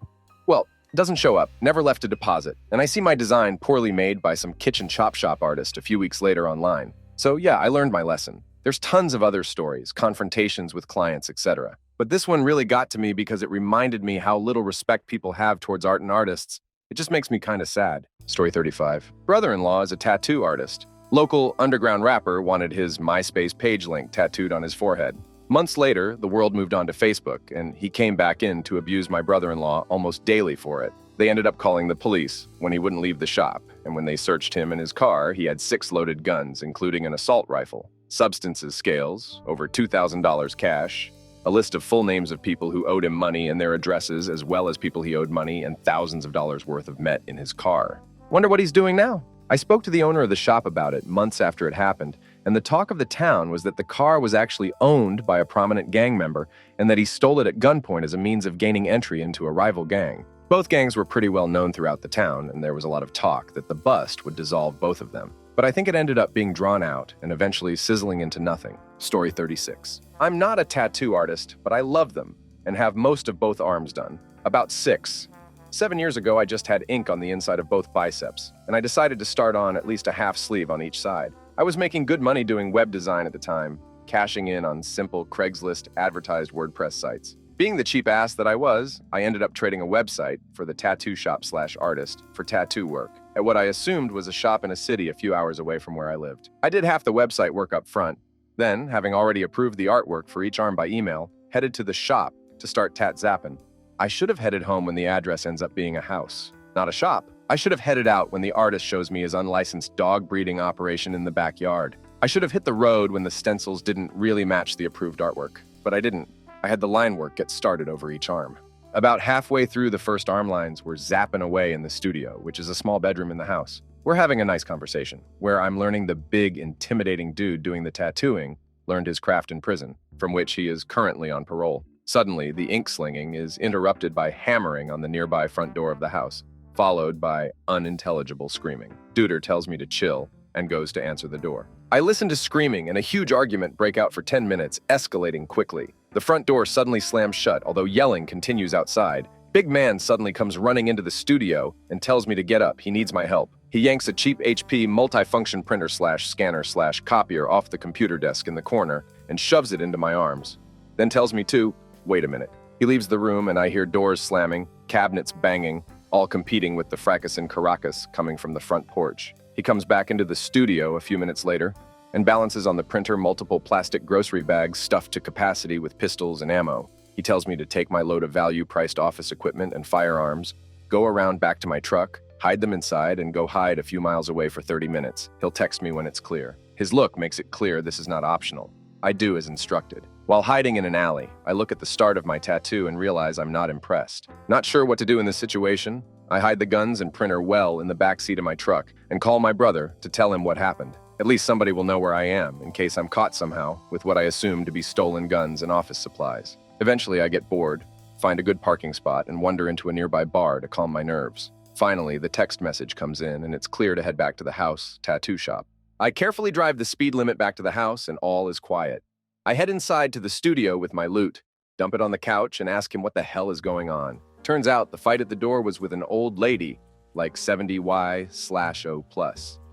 Well, doesn't show up, never left a deposit, and I see my design poorly made by some kitchen chop shop artist a few weeks later online. So yeah, I learned my lesson. There's tons of other stories, confrontations with clients, etc. But this one really got to me because it reminded me how little respect people have towards art and artists. It just makes me kind of sad. Story 35. Brother-in-law is a tattoo artist. Local underground rapper wanted his MySpace page link tattooed on his forehead. Months later, the world moved on to Facebook, and he came back in to abuse my brother-in-law almost daily for it. They ended up calling the police when he wouldn't leave the shop, and when they searched him in his car, he had 6 loaded guns, including an assault rifle, substances scales, over $2,000 cash, a list of full names of people who owed him money and their addresses, as well as people he owed money, and thousands of dollars worth of Met in his car. Wonder what he's doing now? I spoke to the owner of the shop about it months after it happened, and the talk of the town was that the car was actually owned by a prominent gang member and that he stole it at gunpoint as a means of gaining entry into a rival gang. Both gangs were pretty well known throughout the town, and there was a lot of talk that the bust would dissolve both of them. But I think it ended up being drawn out and eventually sizzling into nothing. Story 36. I'm not a tattoo artist, but I love them and have most of both arms done. About 6. 7 years ago, I just had ink on the inside of both biceps, and I decided to start on at least a half sleeve on each side. I was making good money doing web design at the time, cashing in on simple Craigslist advertised WordPress sites. Being the cheap ass that I was, I ended up trading a website for the tattoo shop/artist for tattoo work at what I assumed was a shop in a city a few hours away from where I lived. I did half the website work up front, then, having already approved the artwork for each arm by email, headed to the shop to start tat-zapping. I should have headed home when the address ends up being a house, not a shop. I should have headed out when the artist shows me his unlicensed dog breeding operation in the backyard. I should have hit the road when the stencils didn't really match the approved artwork, but I didn't. I had the line work get started over each arm. About halfway through the first arm lines, we're zapping away in the studio, which is a small bedroom in the house. We're having a nice conversation, where I'm learning the big, intimidating dude doing the tattooing learned his craft in prison, from which he is currently on parole. Suddenly, the ink slinging is interrupted by hammering on the nearby front door of the house, followed by unintelligible screaming. Duder tells me to chill and goes to answer the door. I listen to screaming and a huge argument break out for 10 minutes, escalating quickly. The front door suddenly slams shut, although yelling continues outside. Big man suddenly comes running into the studio and tells me to get up. He needs my help. He yanks a cheap HP multifunction printer slash scanner slash copier off the computer desk in the corner and shoves it into my arms. Then tells me to wait a minute. He leaves the room and I hear doors slamming, cabinets banging, all competing with the fracas in Caracas coming from the front porch. He comes back into the studio a few minutes later and balances on the printer multiple plastic grocery bags stuffed to capacity with pistols and ammo. He tells me to take my load of value-priced office equipment and firearms, go around back to my truck, hide them inside, and go hide a few miles away for 30 minutes. He'll text me when it's clear. His look makes it clear this is not optional. I do as instructed. While hiding in an alley, I look at the start of my tattoo and realize I'm not impressed. Not sure what to do in this situation, I hide the guns and printer well in the back seat of my truck and call my brother to tell him what happened. At least somebody will know where I am in case I'm caught somehow with what I assume to be stolen guns and office supplies. Eventually, I get bored, find a good parking spot, and wander into a nearby bar to calm my nerves. Finally, the text message comes in and it's clear to head back to the house tattoo shop. I carefully drive the speed limit back to the house and all is quiet. I head inside to the studio with my loot, dump it on the couch, and ask him what the hell is going on. Turns out the fight at the door was with an old lady, like 70Y/O+.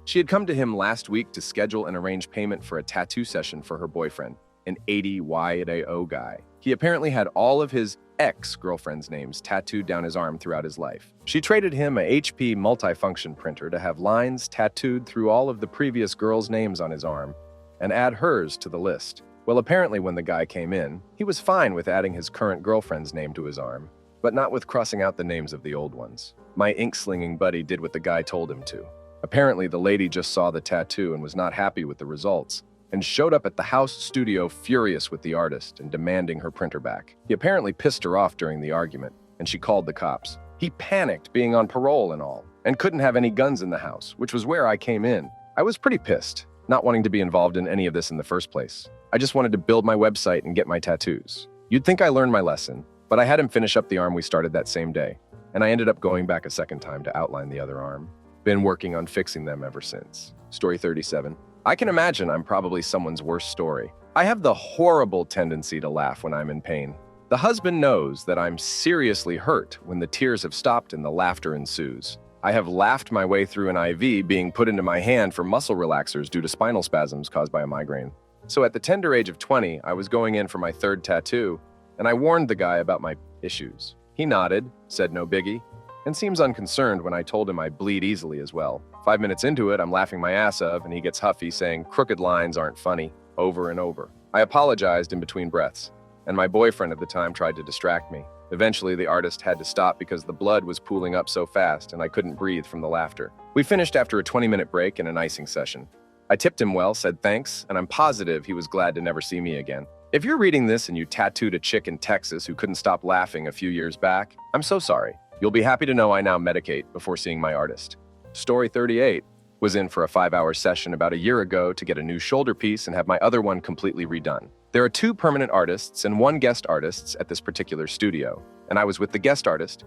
She had come to him last week to schedule and arrange payment for a tattoo session for her boyfriend, an 80Y/O guy. He apparently had all of his ex-girlfriend's names tattooed down his arm throughout his life. She traded him a HP multifunction printer to have lines tattooed through all of the previous girls' names on his arm and add hers to the list. Well, apparently when the guy came in, he was fine with adding his current girlfriend's name to his arm, but not with crossing out the names of the old ones. My ink-slinging buddy did what the guy told him to. Apparently, the lady just saw the tattoo and was not happy with the results, and showed up at the house studio furious with the artist and demanding her printer back. He apparently pissed her off during the argument, and she called the cops. He panicked, being on parole and all, and couldn't have any guns in the house, which was where I came in. I was pretty pissed, not wanting to be involved in any of this in the first place. I just wanted to build my website and get my tattoos. You'd think I learned my lesson, but I had him finish up the arm we started that same day, and I ended up going back a second time to outline the other arm. Been working on fixing them ever since. Story 37. I can imagine I'm probably someone's worst story. I have the horrible tendency to laugh when I'm in pain. The husband knows that I'm seriously hurt when the tears have stopped and the laughter ensues. I have laughed my way through an IV being put into my hand for muscle relaxers due to spinal spasms caused by a migraine. So at the tender age of 20, I was going in for my third tattoo, and I warned the guy about my issues. He nodded, said no biggie, and seems unconcerned when I told him I bleed easily as well. 5 minutes into it, I'm laughing my ass off, and he gets huffy, saying crooked lines aren't funny, over and over. I apologized in between breaths, and my boyfriend at the time tried to distract me. Eventually, the artist had to stop because the blood was pooling up so fast, and I couldn't breathe from the laughter. We finished after a 20-minute break and an icing session. I tipped him well, said thanks, and I'm positive he was glad to never see me again. If you're reading this and you tattooed a chick in Texas who couldn't stop laughing a few years back, I'm so sorry. You'll be happy to know I now medicate before seeing my artist. Story 38 was in for a 5-hour session about a year ago to get a new shoulder piece and have my other one completely redone. There are 2 permanent artists and 1 guest artist at this particular studio, and I was with the guest artist.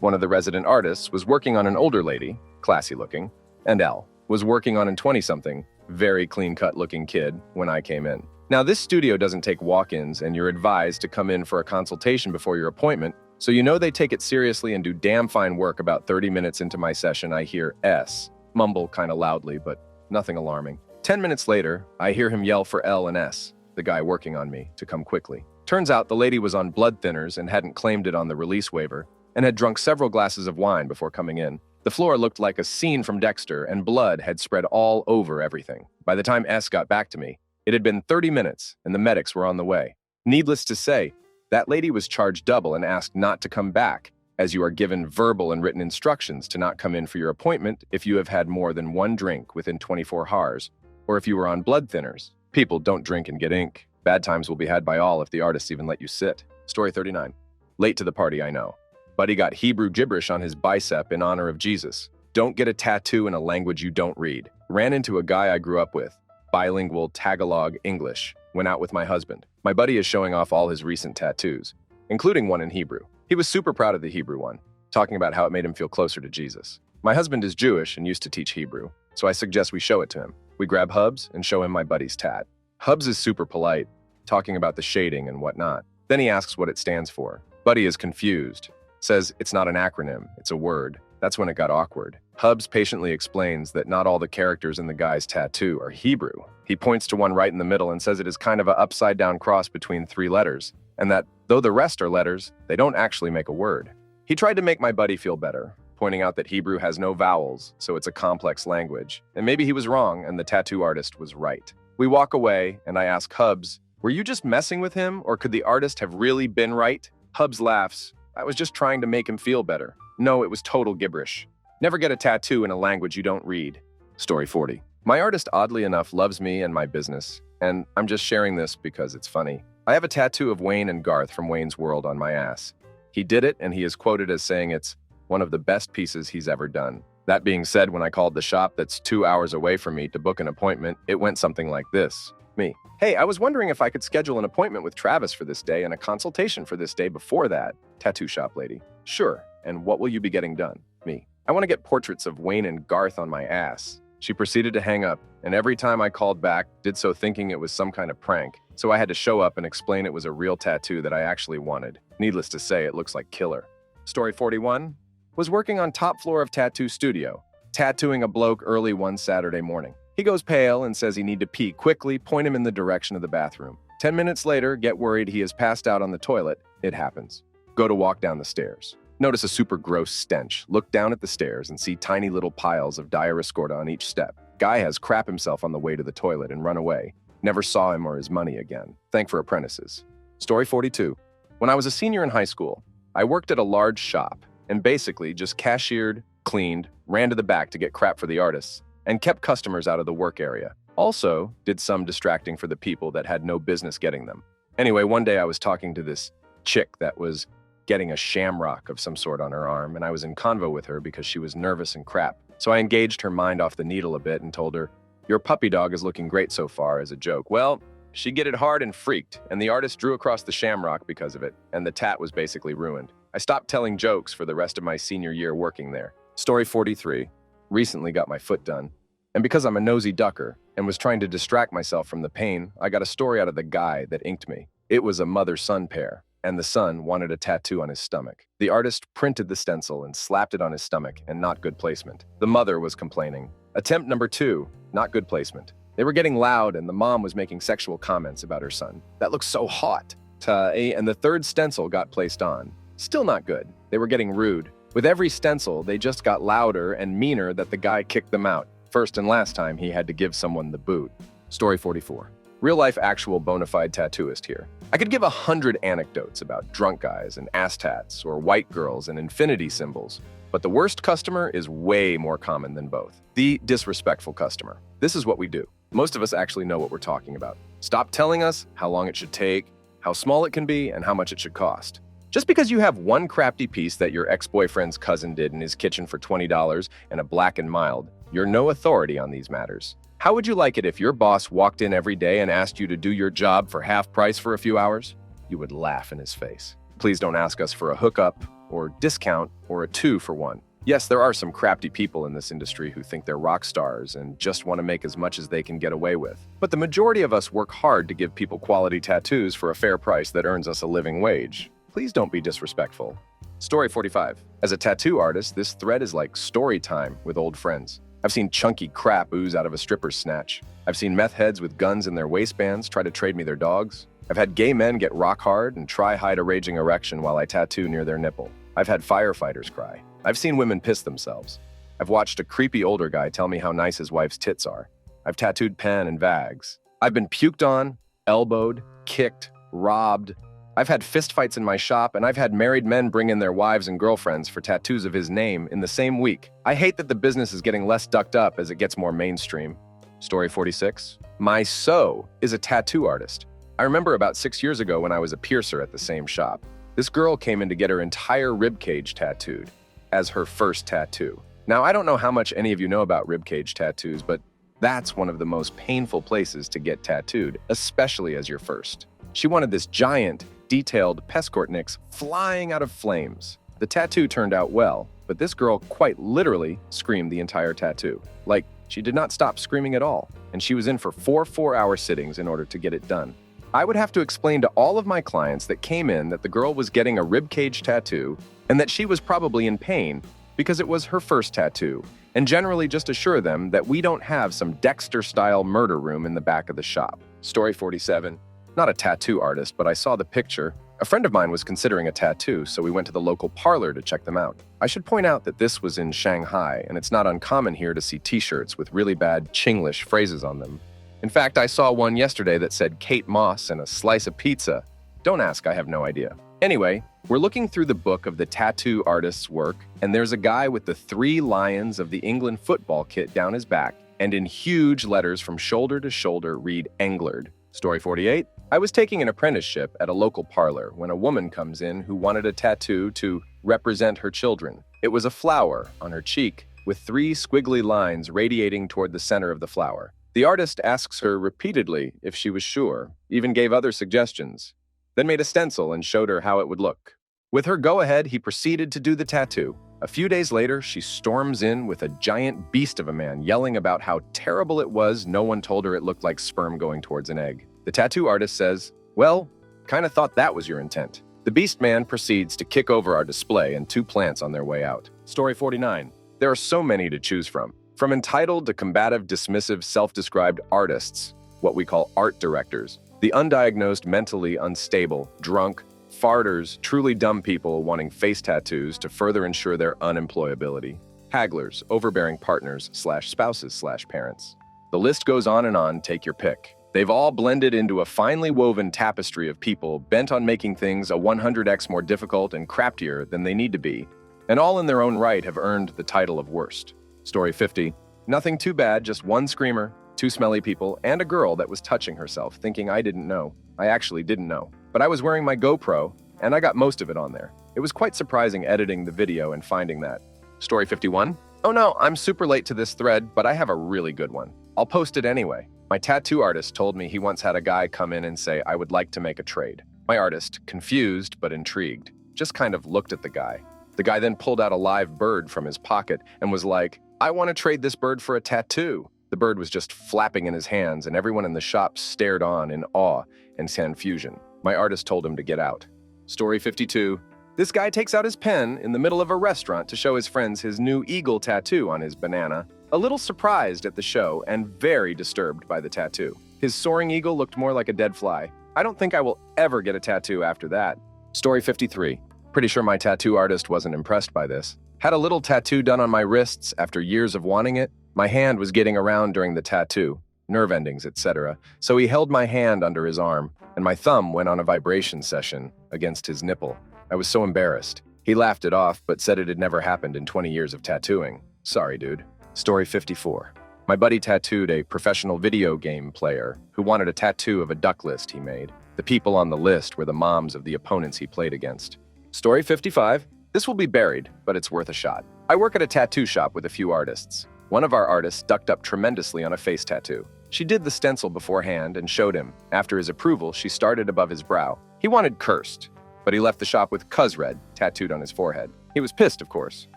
One of the resident artists was working on an older lady, classy looking, and L was working on a 20-something, very clean-cut looking kid when I came in. Now, this studio doesn't take walk-ins, and you're advised to come in for a consultation before your appointment, so you know they take it seriously and do damn fine work. About 30 minutes into my session, I hear S mumble kind of loudly, but nothing alarming. 10 minutes later, I hear him yell for L and S, the guy working on me, to come quickly. Turns out the lady was on blood thinners and hadn't claimed it on the release waiver, and had drunk several glasses of wine before coming in. The floor looked like a scene from Dexter, and blood had spread all over everything. By the time S got back to me, it had been 30 minutes, and the medics were on the way. Needless to say, that lady was charged double and asked not to come back, as you are given verbal and written instructions to not come in for your appointment if you have had more than 1 drink within 24 hours, or if you were on blood thinners. People don't drink and get ink. Bad times will be had by all if the artists even let you sit. Story 39. Late to the party, I know. Buddy got Hebrew gibberish on his bicep in honor of Jesus. Don't get a tattoo in a language you don't read. Ran into a guy I grew up with. Bilingual Tagalog English. Went out with my husband. My buddy is showing off all his recent tattoos, including one in Hebrew. He was super proud of the Hebrew one, talking about how it made him feel closer to Jesus. My husband is Jewish and used to teach Hebrew, so I suggest we show it to him. We grab Hubs and show him my buddy's tat. Hubs is super polite, talking about the shading and whatnot. Then he asks what it stands for. Buddy is confused, says it's not an acronym, it's a word. That's when it got awkward. Hubs patiently explains that not all the characters in the guy's tattoo are Hebrew. He points to one right in the middle and says it is kind of an upside-down cross between 3 letters, and that, though the rest are letters, they don't actually make a word. He tried to make my buddy feel better, pointing out that Hebrew has no vowels, so it's a complex language. And maybe he was wrong and the tattoo artist was right. We walk away, and I ask Hubs, were you just messing with him, or could the artist have really been right? Hubs laughs. I was just trying to make him feel better. No, it was total gibberish. Never get a tattoo in a language you don't read. Story 40. My artist, oddly enough, loves me and my business, and I'm just sharing this because it's funny. I have a tattoo of Wayne and Garth from Wayne's World on my ass. He did it, and he is quoted as saying it's one of the best pieces he's ever done. That being said, when I called the shop that's 2 hours away from me to book an appointment, it went something like this. Me. Hey, I was wondering if I could schedule an appointment with Travis for this day and a consultation for this day before that. Tattoo shop lady. Sure. And what will you be getting done? Me. I want to get portraits of Wayne and Garth on my ass. She proceeded to hang up, and every time I called back, did so thinking it was some kind of prank. So I had to show up and explain it was a real tattoo that I actually wanted. Needless to say, it looks like killer. Story 41. Was working on top floor of tattoo studio, tattooing a bloke early one Saturday morning. He goes pale and says he need to pee quickly, point him in the direction of the bathroom. 10 minutes later, get worried he has passed out on the toilet. It happens. Go to walk down the stairs. Notice a super gross stench. Look down at the stairs and see tiny little piles of diarrhea on each step. Guy has crap himself on the way to the toilet and run away. Never saw him or his money again. Thank for apprentices. Story 42. When I was a senior in high school, I worked at a large shop and basically just cashiered, cleaned, ran to the back to get crap for the artists, and kept customers out of the work area. Also, did some distracting for the people that had no business getting them. Anyway, one day I was talking to this chick that was getting a shamrock of some sort on her arm, and I was in convo with her because she was nervous and crap. So I engaged her mind off the needle a bit and told her, your puppy dog is looking great so far, as a joke. Well, she get it hard and freaked, and the artist drew across the shamrock because of it, and the tat was basically ruined. I stopped telling jokes for the rest of my senior year working there. Story 43. Recently got my foot done. And because I'm a nosy ducker and was trying to distract myself from the pain, I got a story out of the guy that inked me. It was a mother-son pair, and the son wanted a tattoo on his stomach. The artist printed the stencil and slapped it on his stomach, and not good placement. The mother was complaining. Attempt number 2, not good placement. They were getting loud, and the mom was making sexual comments about her son. That looks so hot. And the 3rd stencil got placed on. Still not good. They were getting rude. With every stencil, they just got louder and meaner that the guy kicked them out. First and last time, he had to give someone the boot. Story 44. Real-life actual bona fide tattooist here. I could give 100 anecdotes about drunk guys and ass tats or white girls and infinity symbols, but the worst customer is way more common than both. The disrespectful customer. This is what we do. Most of us actually know what we're talking about. Stop telling us how long it should take, how small it can be, and how much it should cost. Just because you have one crafty piece that your ex-boyfriend's cousin did in his kitchen for $20 and a black and mild, you're no authority on these matters. How would you like it if your boss walked in every day and asked you to do your job for half price for a few hours? You would laugh in his face. Please don't ask us for a hookup or discount or a 2 for 1. Yes, there are some crafty people in this industry who think they're rock stars and just want to make as much as they can get away with. But the majority of us work hard to give people quality tattoos for a fair price that earns us a living wage. Please don't be disrespectful. Story 45. As a tattoo artist, this thread is like story time with old friends. I've seen chunky crap ooze out of a stripper's snatch. I've seen meth heads with guns in their waistbands try to trade me their dogs. I've had gay men get rock hard and try hide a raging erection while I tattoo near their nipple. I've had firefighters cry. I've seen women piss themselves. I've watched a creepy older guy tell me how nice his wife's tits are. I've tattooed pen and vags. I've been puked on, elbowed, kicked, robbed. I've had fistfights in my shop, and I've had married men bring in their wives and girlfriends for tattoos of his name in the same week. I hate that the business is getting less ducked up as it gets more mainstream. Story 46. My so is a tattoo artist. I remember about 6 years ago when I was a piercer at the same shop. This girl came in to get her entire ribcage tattooed as her first tattoo. Now, I don't know how much any of you know about ribcage tattoos, but that's one of the most painful places to get tattooed, especially as your first. She wanted this giant, detailed Peskortniks flying out of flames. The tattoo turned out well, but this girl quite literally screamed the entire tattoo. Like, she did not stop screaming at all, and she was in for 4 4-hour sittings in order to get it done. I would have to explain to all of my clients that came in that the girl was getting a ribcage tattoo and that she was probably in pain because it was her first tattoo, and generally just assure them that we don't have some Dexter-style murder room in the back of the shop. Story 47. Not a tattoo artist, but I saw the picture. A friend of mine was considering a tattoo, so we went to the local parlor to check them out. I should point out that this was in Shanghai, and it's not uncommon here to see t-shirts with really bad Chinglish phrases on them. In fact, I saw one yesterday that said Kate Moss and a slice of pizza. Don't ask, I have no idea. Anyway, we're looking through the book of the tattoo artist's work, and there's a guy with the 3 lions of the England football kit down his back, and in huge letters from shoulder to shoulder read Englard. Story 48. I was taking an apprenticeship at a local parlor when a woman comes in who wanted a tattoo to represent her children. It was a flower on her cheek with 3 squiggly lines radiating toward the center of the flower. The artist asks her repeatedly if she was sure, even gave other suggestions, then made a stencil and showed her how it would look. With her go-ahead, he proceeded to do the tattoo. A few days later, she storms in with a giant beast of a man yelling about how terrible it was no one told her it looked like sperm going towards an egg. The tattoo artist says, "Well, kinda thought that was your intent." The beast man proceeds to kick over our display and 2 plants on their way out. Story 49. There are so many to choose from. From entitled to combative, dismissive, self-described artists, what we call art directors, the undiagnosed, mentally unstable, drunk, farters, truly dumb people wanting face tattoos to further ensure their unemployability, hagglers, overbearing partners/spouses/parents. The list goes on, take your pick. They've all blended into a finely woven tapestry of people bent on making things a 100x more difficult and crappier than they need to be, and all in their own right have earned the title of worst. Story 50. Nothing too bad, just 1 screamer, 2 smelly people, and a girl that was touching herself, thinking I didn't know. I actually didn't know. But I was wearing my GoPro, and I got most of it on there. It was quite surprising editing the video and finding that. Story 51. Oh no, I'm super late to this thread, but I have a really good one. I'll post it anyway. My tattoo artist told me he once had a guy come in and say, I would like to make a trade. My artist, confused but intrigued, just kind of looked at the guy. The guy then pulled out a live bird from his pocket and was like, I want to trade this bird for a tattoo. The bird was just flapping in his hands, and everyone in the shop stared on in awe and confusion. My artist told him to get out. Story 52. This guy takes out his pen in the middle of a restaurant to show his friends his new eagle tattoo on his banana, a little surprised at the show and very disturbed by the tattoo. His soaring eagle looked more like a dead fly. I don't think I will ever get a tattoo after that. Story 53. Pretty sure my tattoo artist wasn't impressed by this. Had a little tattoo done on my wrists after years of wanting it. My hand was getting around during the tattoo, nerve endings, etc. So he held my hand under his arm, and my thumb went on a vibration session against his nipple. I was so embarrassed. He laughed it off, but said it had never happened in 20 years of tattooing. Sorry, dude. Story 54. My buddy tattooed a professional video game player who wanted a tattoo of a duck list he made. The people on the list were the moms of the opponents he played against. Story 55. This will be buried, but it's worth a shot. I work at a tattoo shop with a few artists. One of our artists ducked up tremendously on a face tattoo. She did the stencil beforehand and showed him. After his approval, she started above his brow. He wanted cursed, but he left the shop with "Cuz Red" tattooed on his forehead. He was pissed, of course.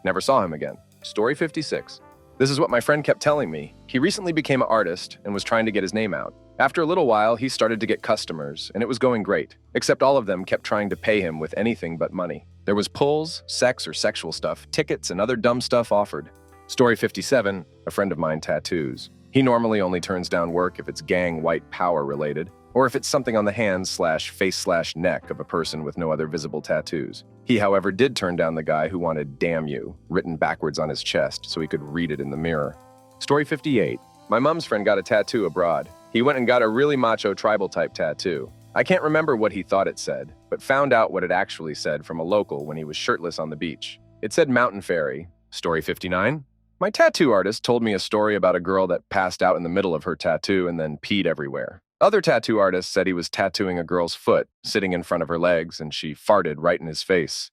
Never saw him again. Story 56. This is what my friend kept telling me. He recently became an artist and was trying to get his name out. After a little while, he started to get customers, and it was going great, except all of them kept trying to pay him with anything but money. There was pulls, sex or sexual stuff, tickets, and other dumb stuff offered. Story 57, a friend of mine tattoos. He normally only turns down work if it's gang white power related, or if it's something on the hands/face/neck of a person with no other visible tattoos. He, however, did turn down the guy who wanted "damn you" written backwards on his chest so he could read it in the mirror. Story 58. My mom's friend got a tattoo abroad. He went and got a really macho tribal type tattoo. I can't remember what he thought it said, but found out what it actually said from a local when he was shirtless on the beach. It said Mountain Fairy. Story 59. My tattoo artist told me a story about a girl that passed out in the middle of her tattoo and then peed everywhere. Other tattoo artists said he was tattooing a girl's foot, sitting in front of her legs, and she farted right in his face.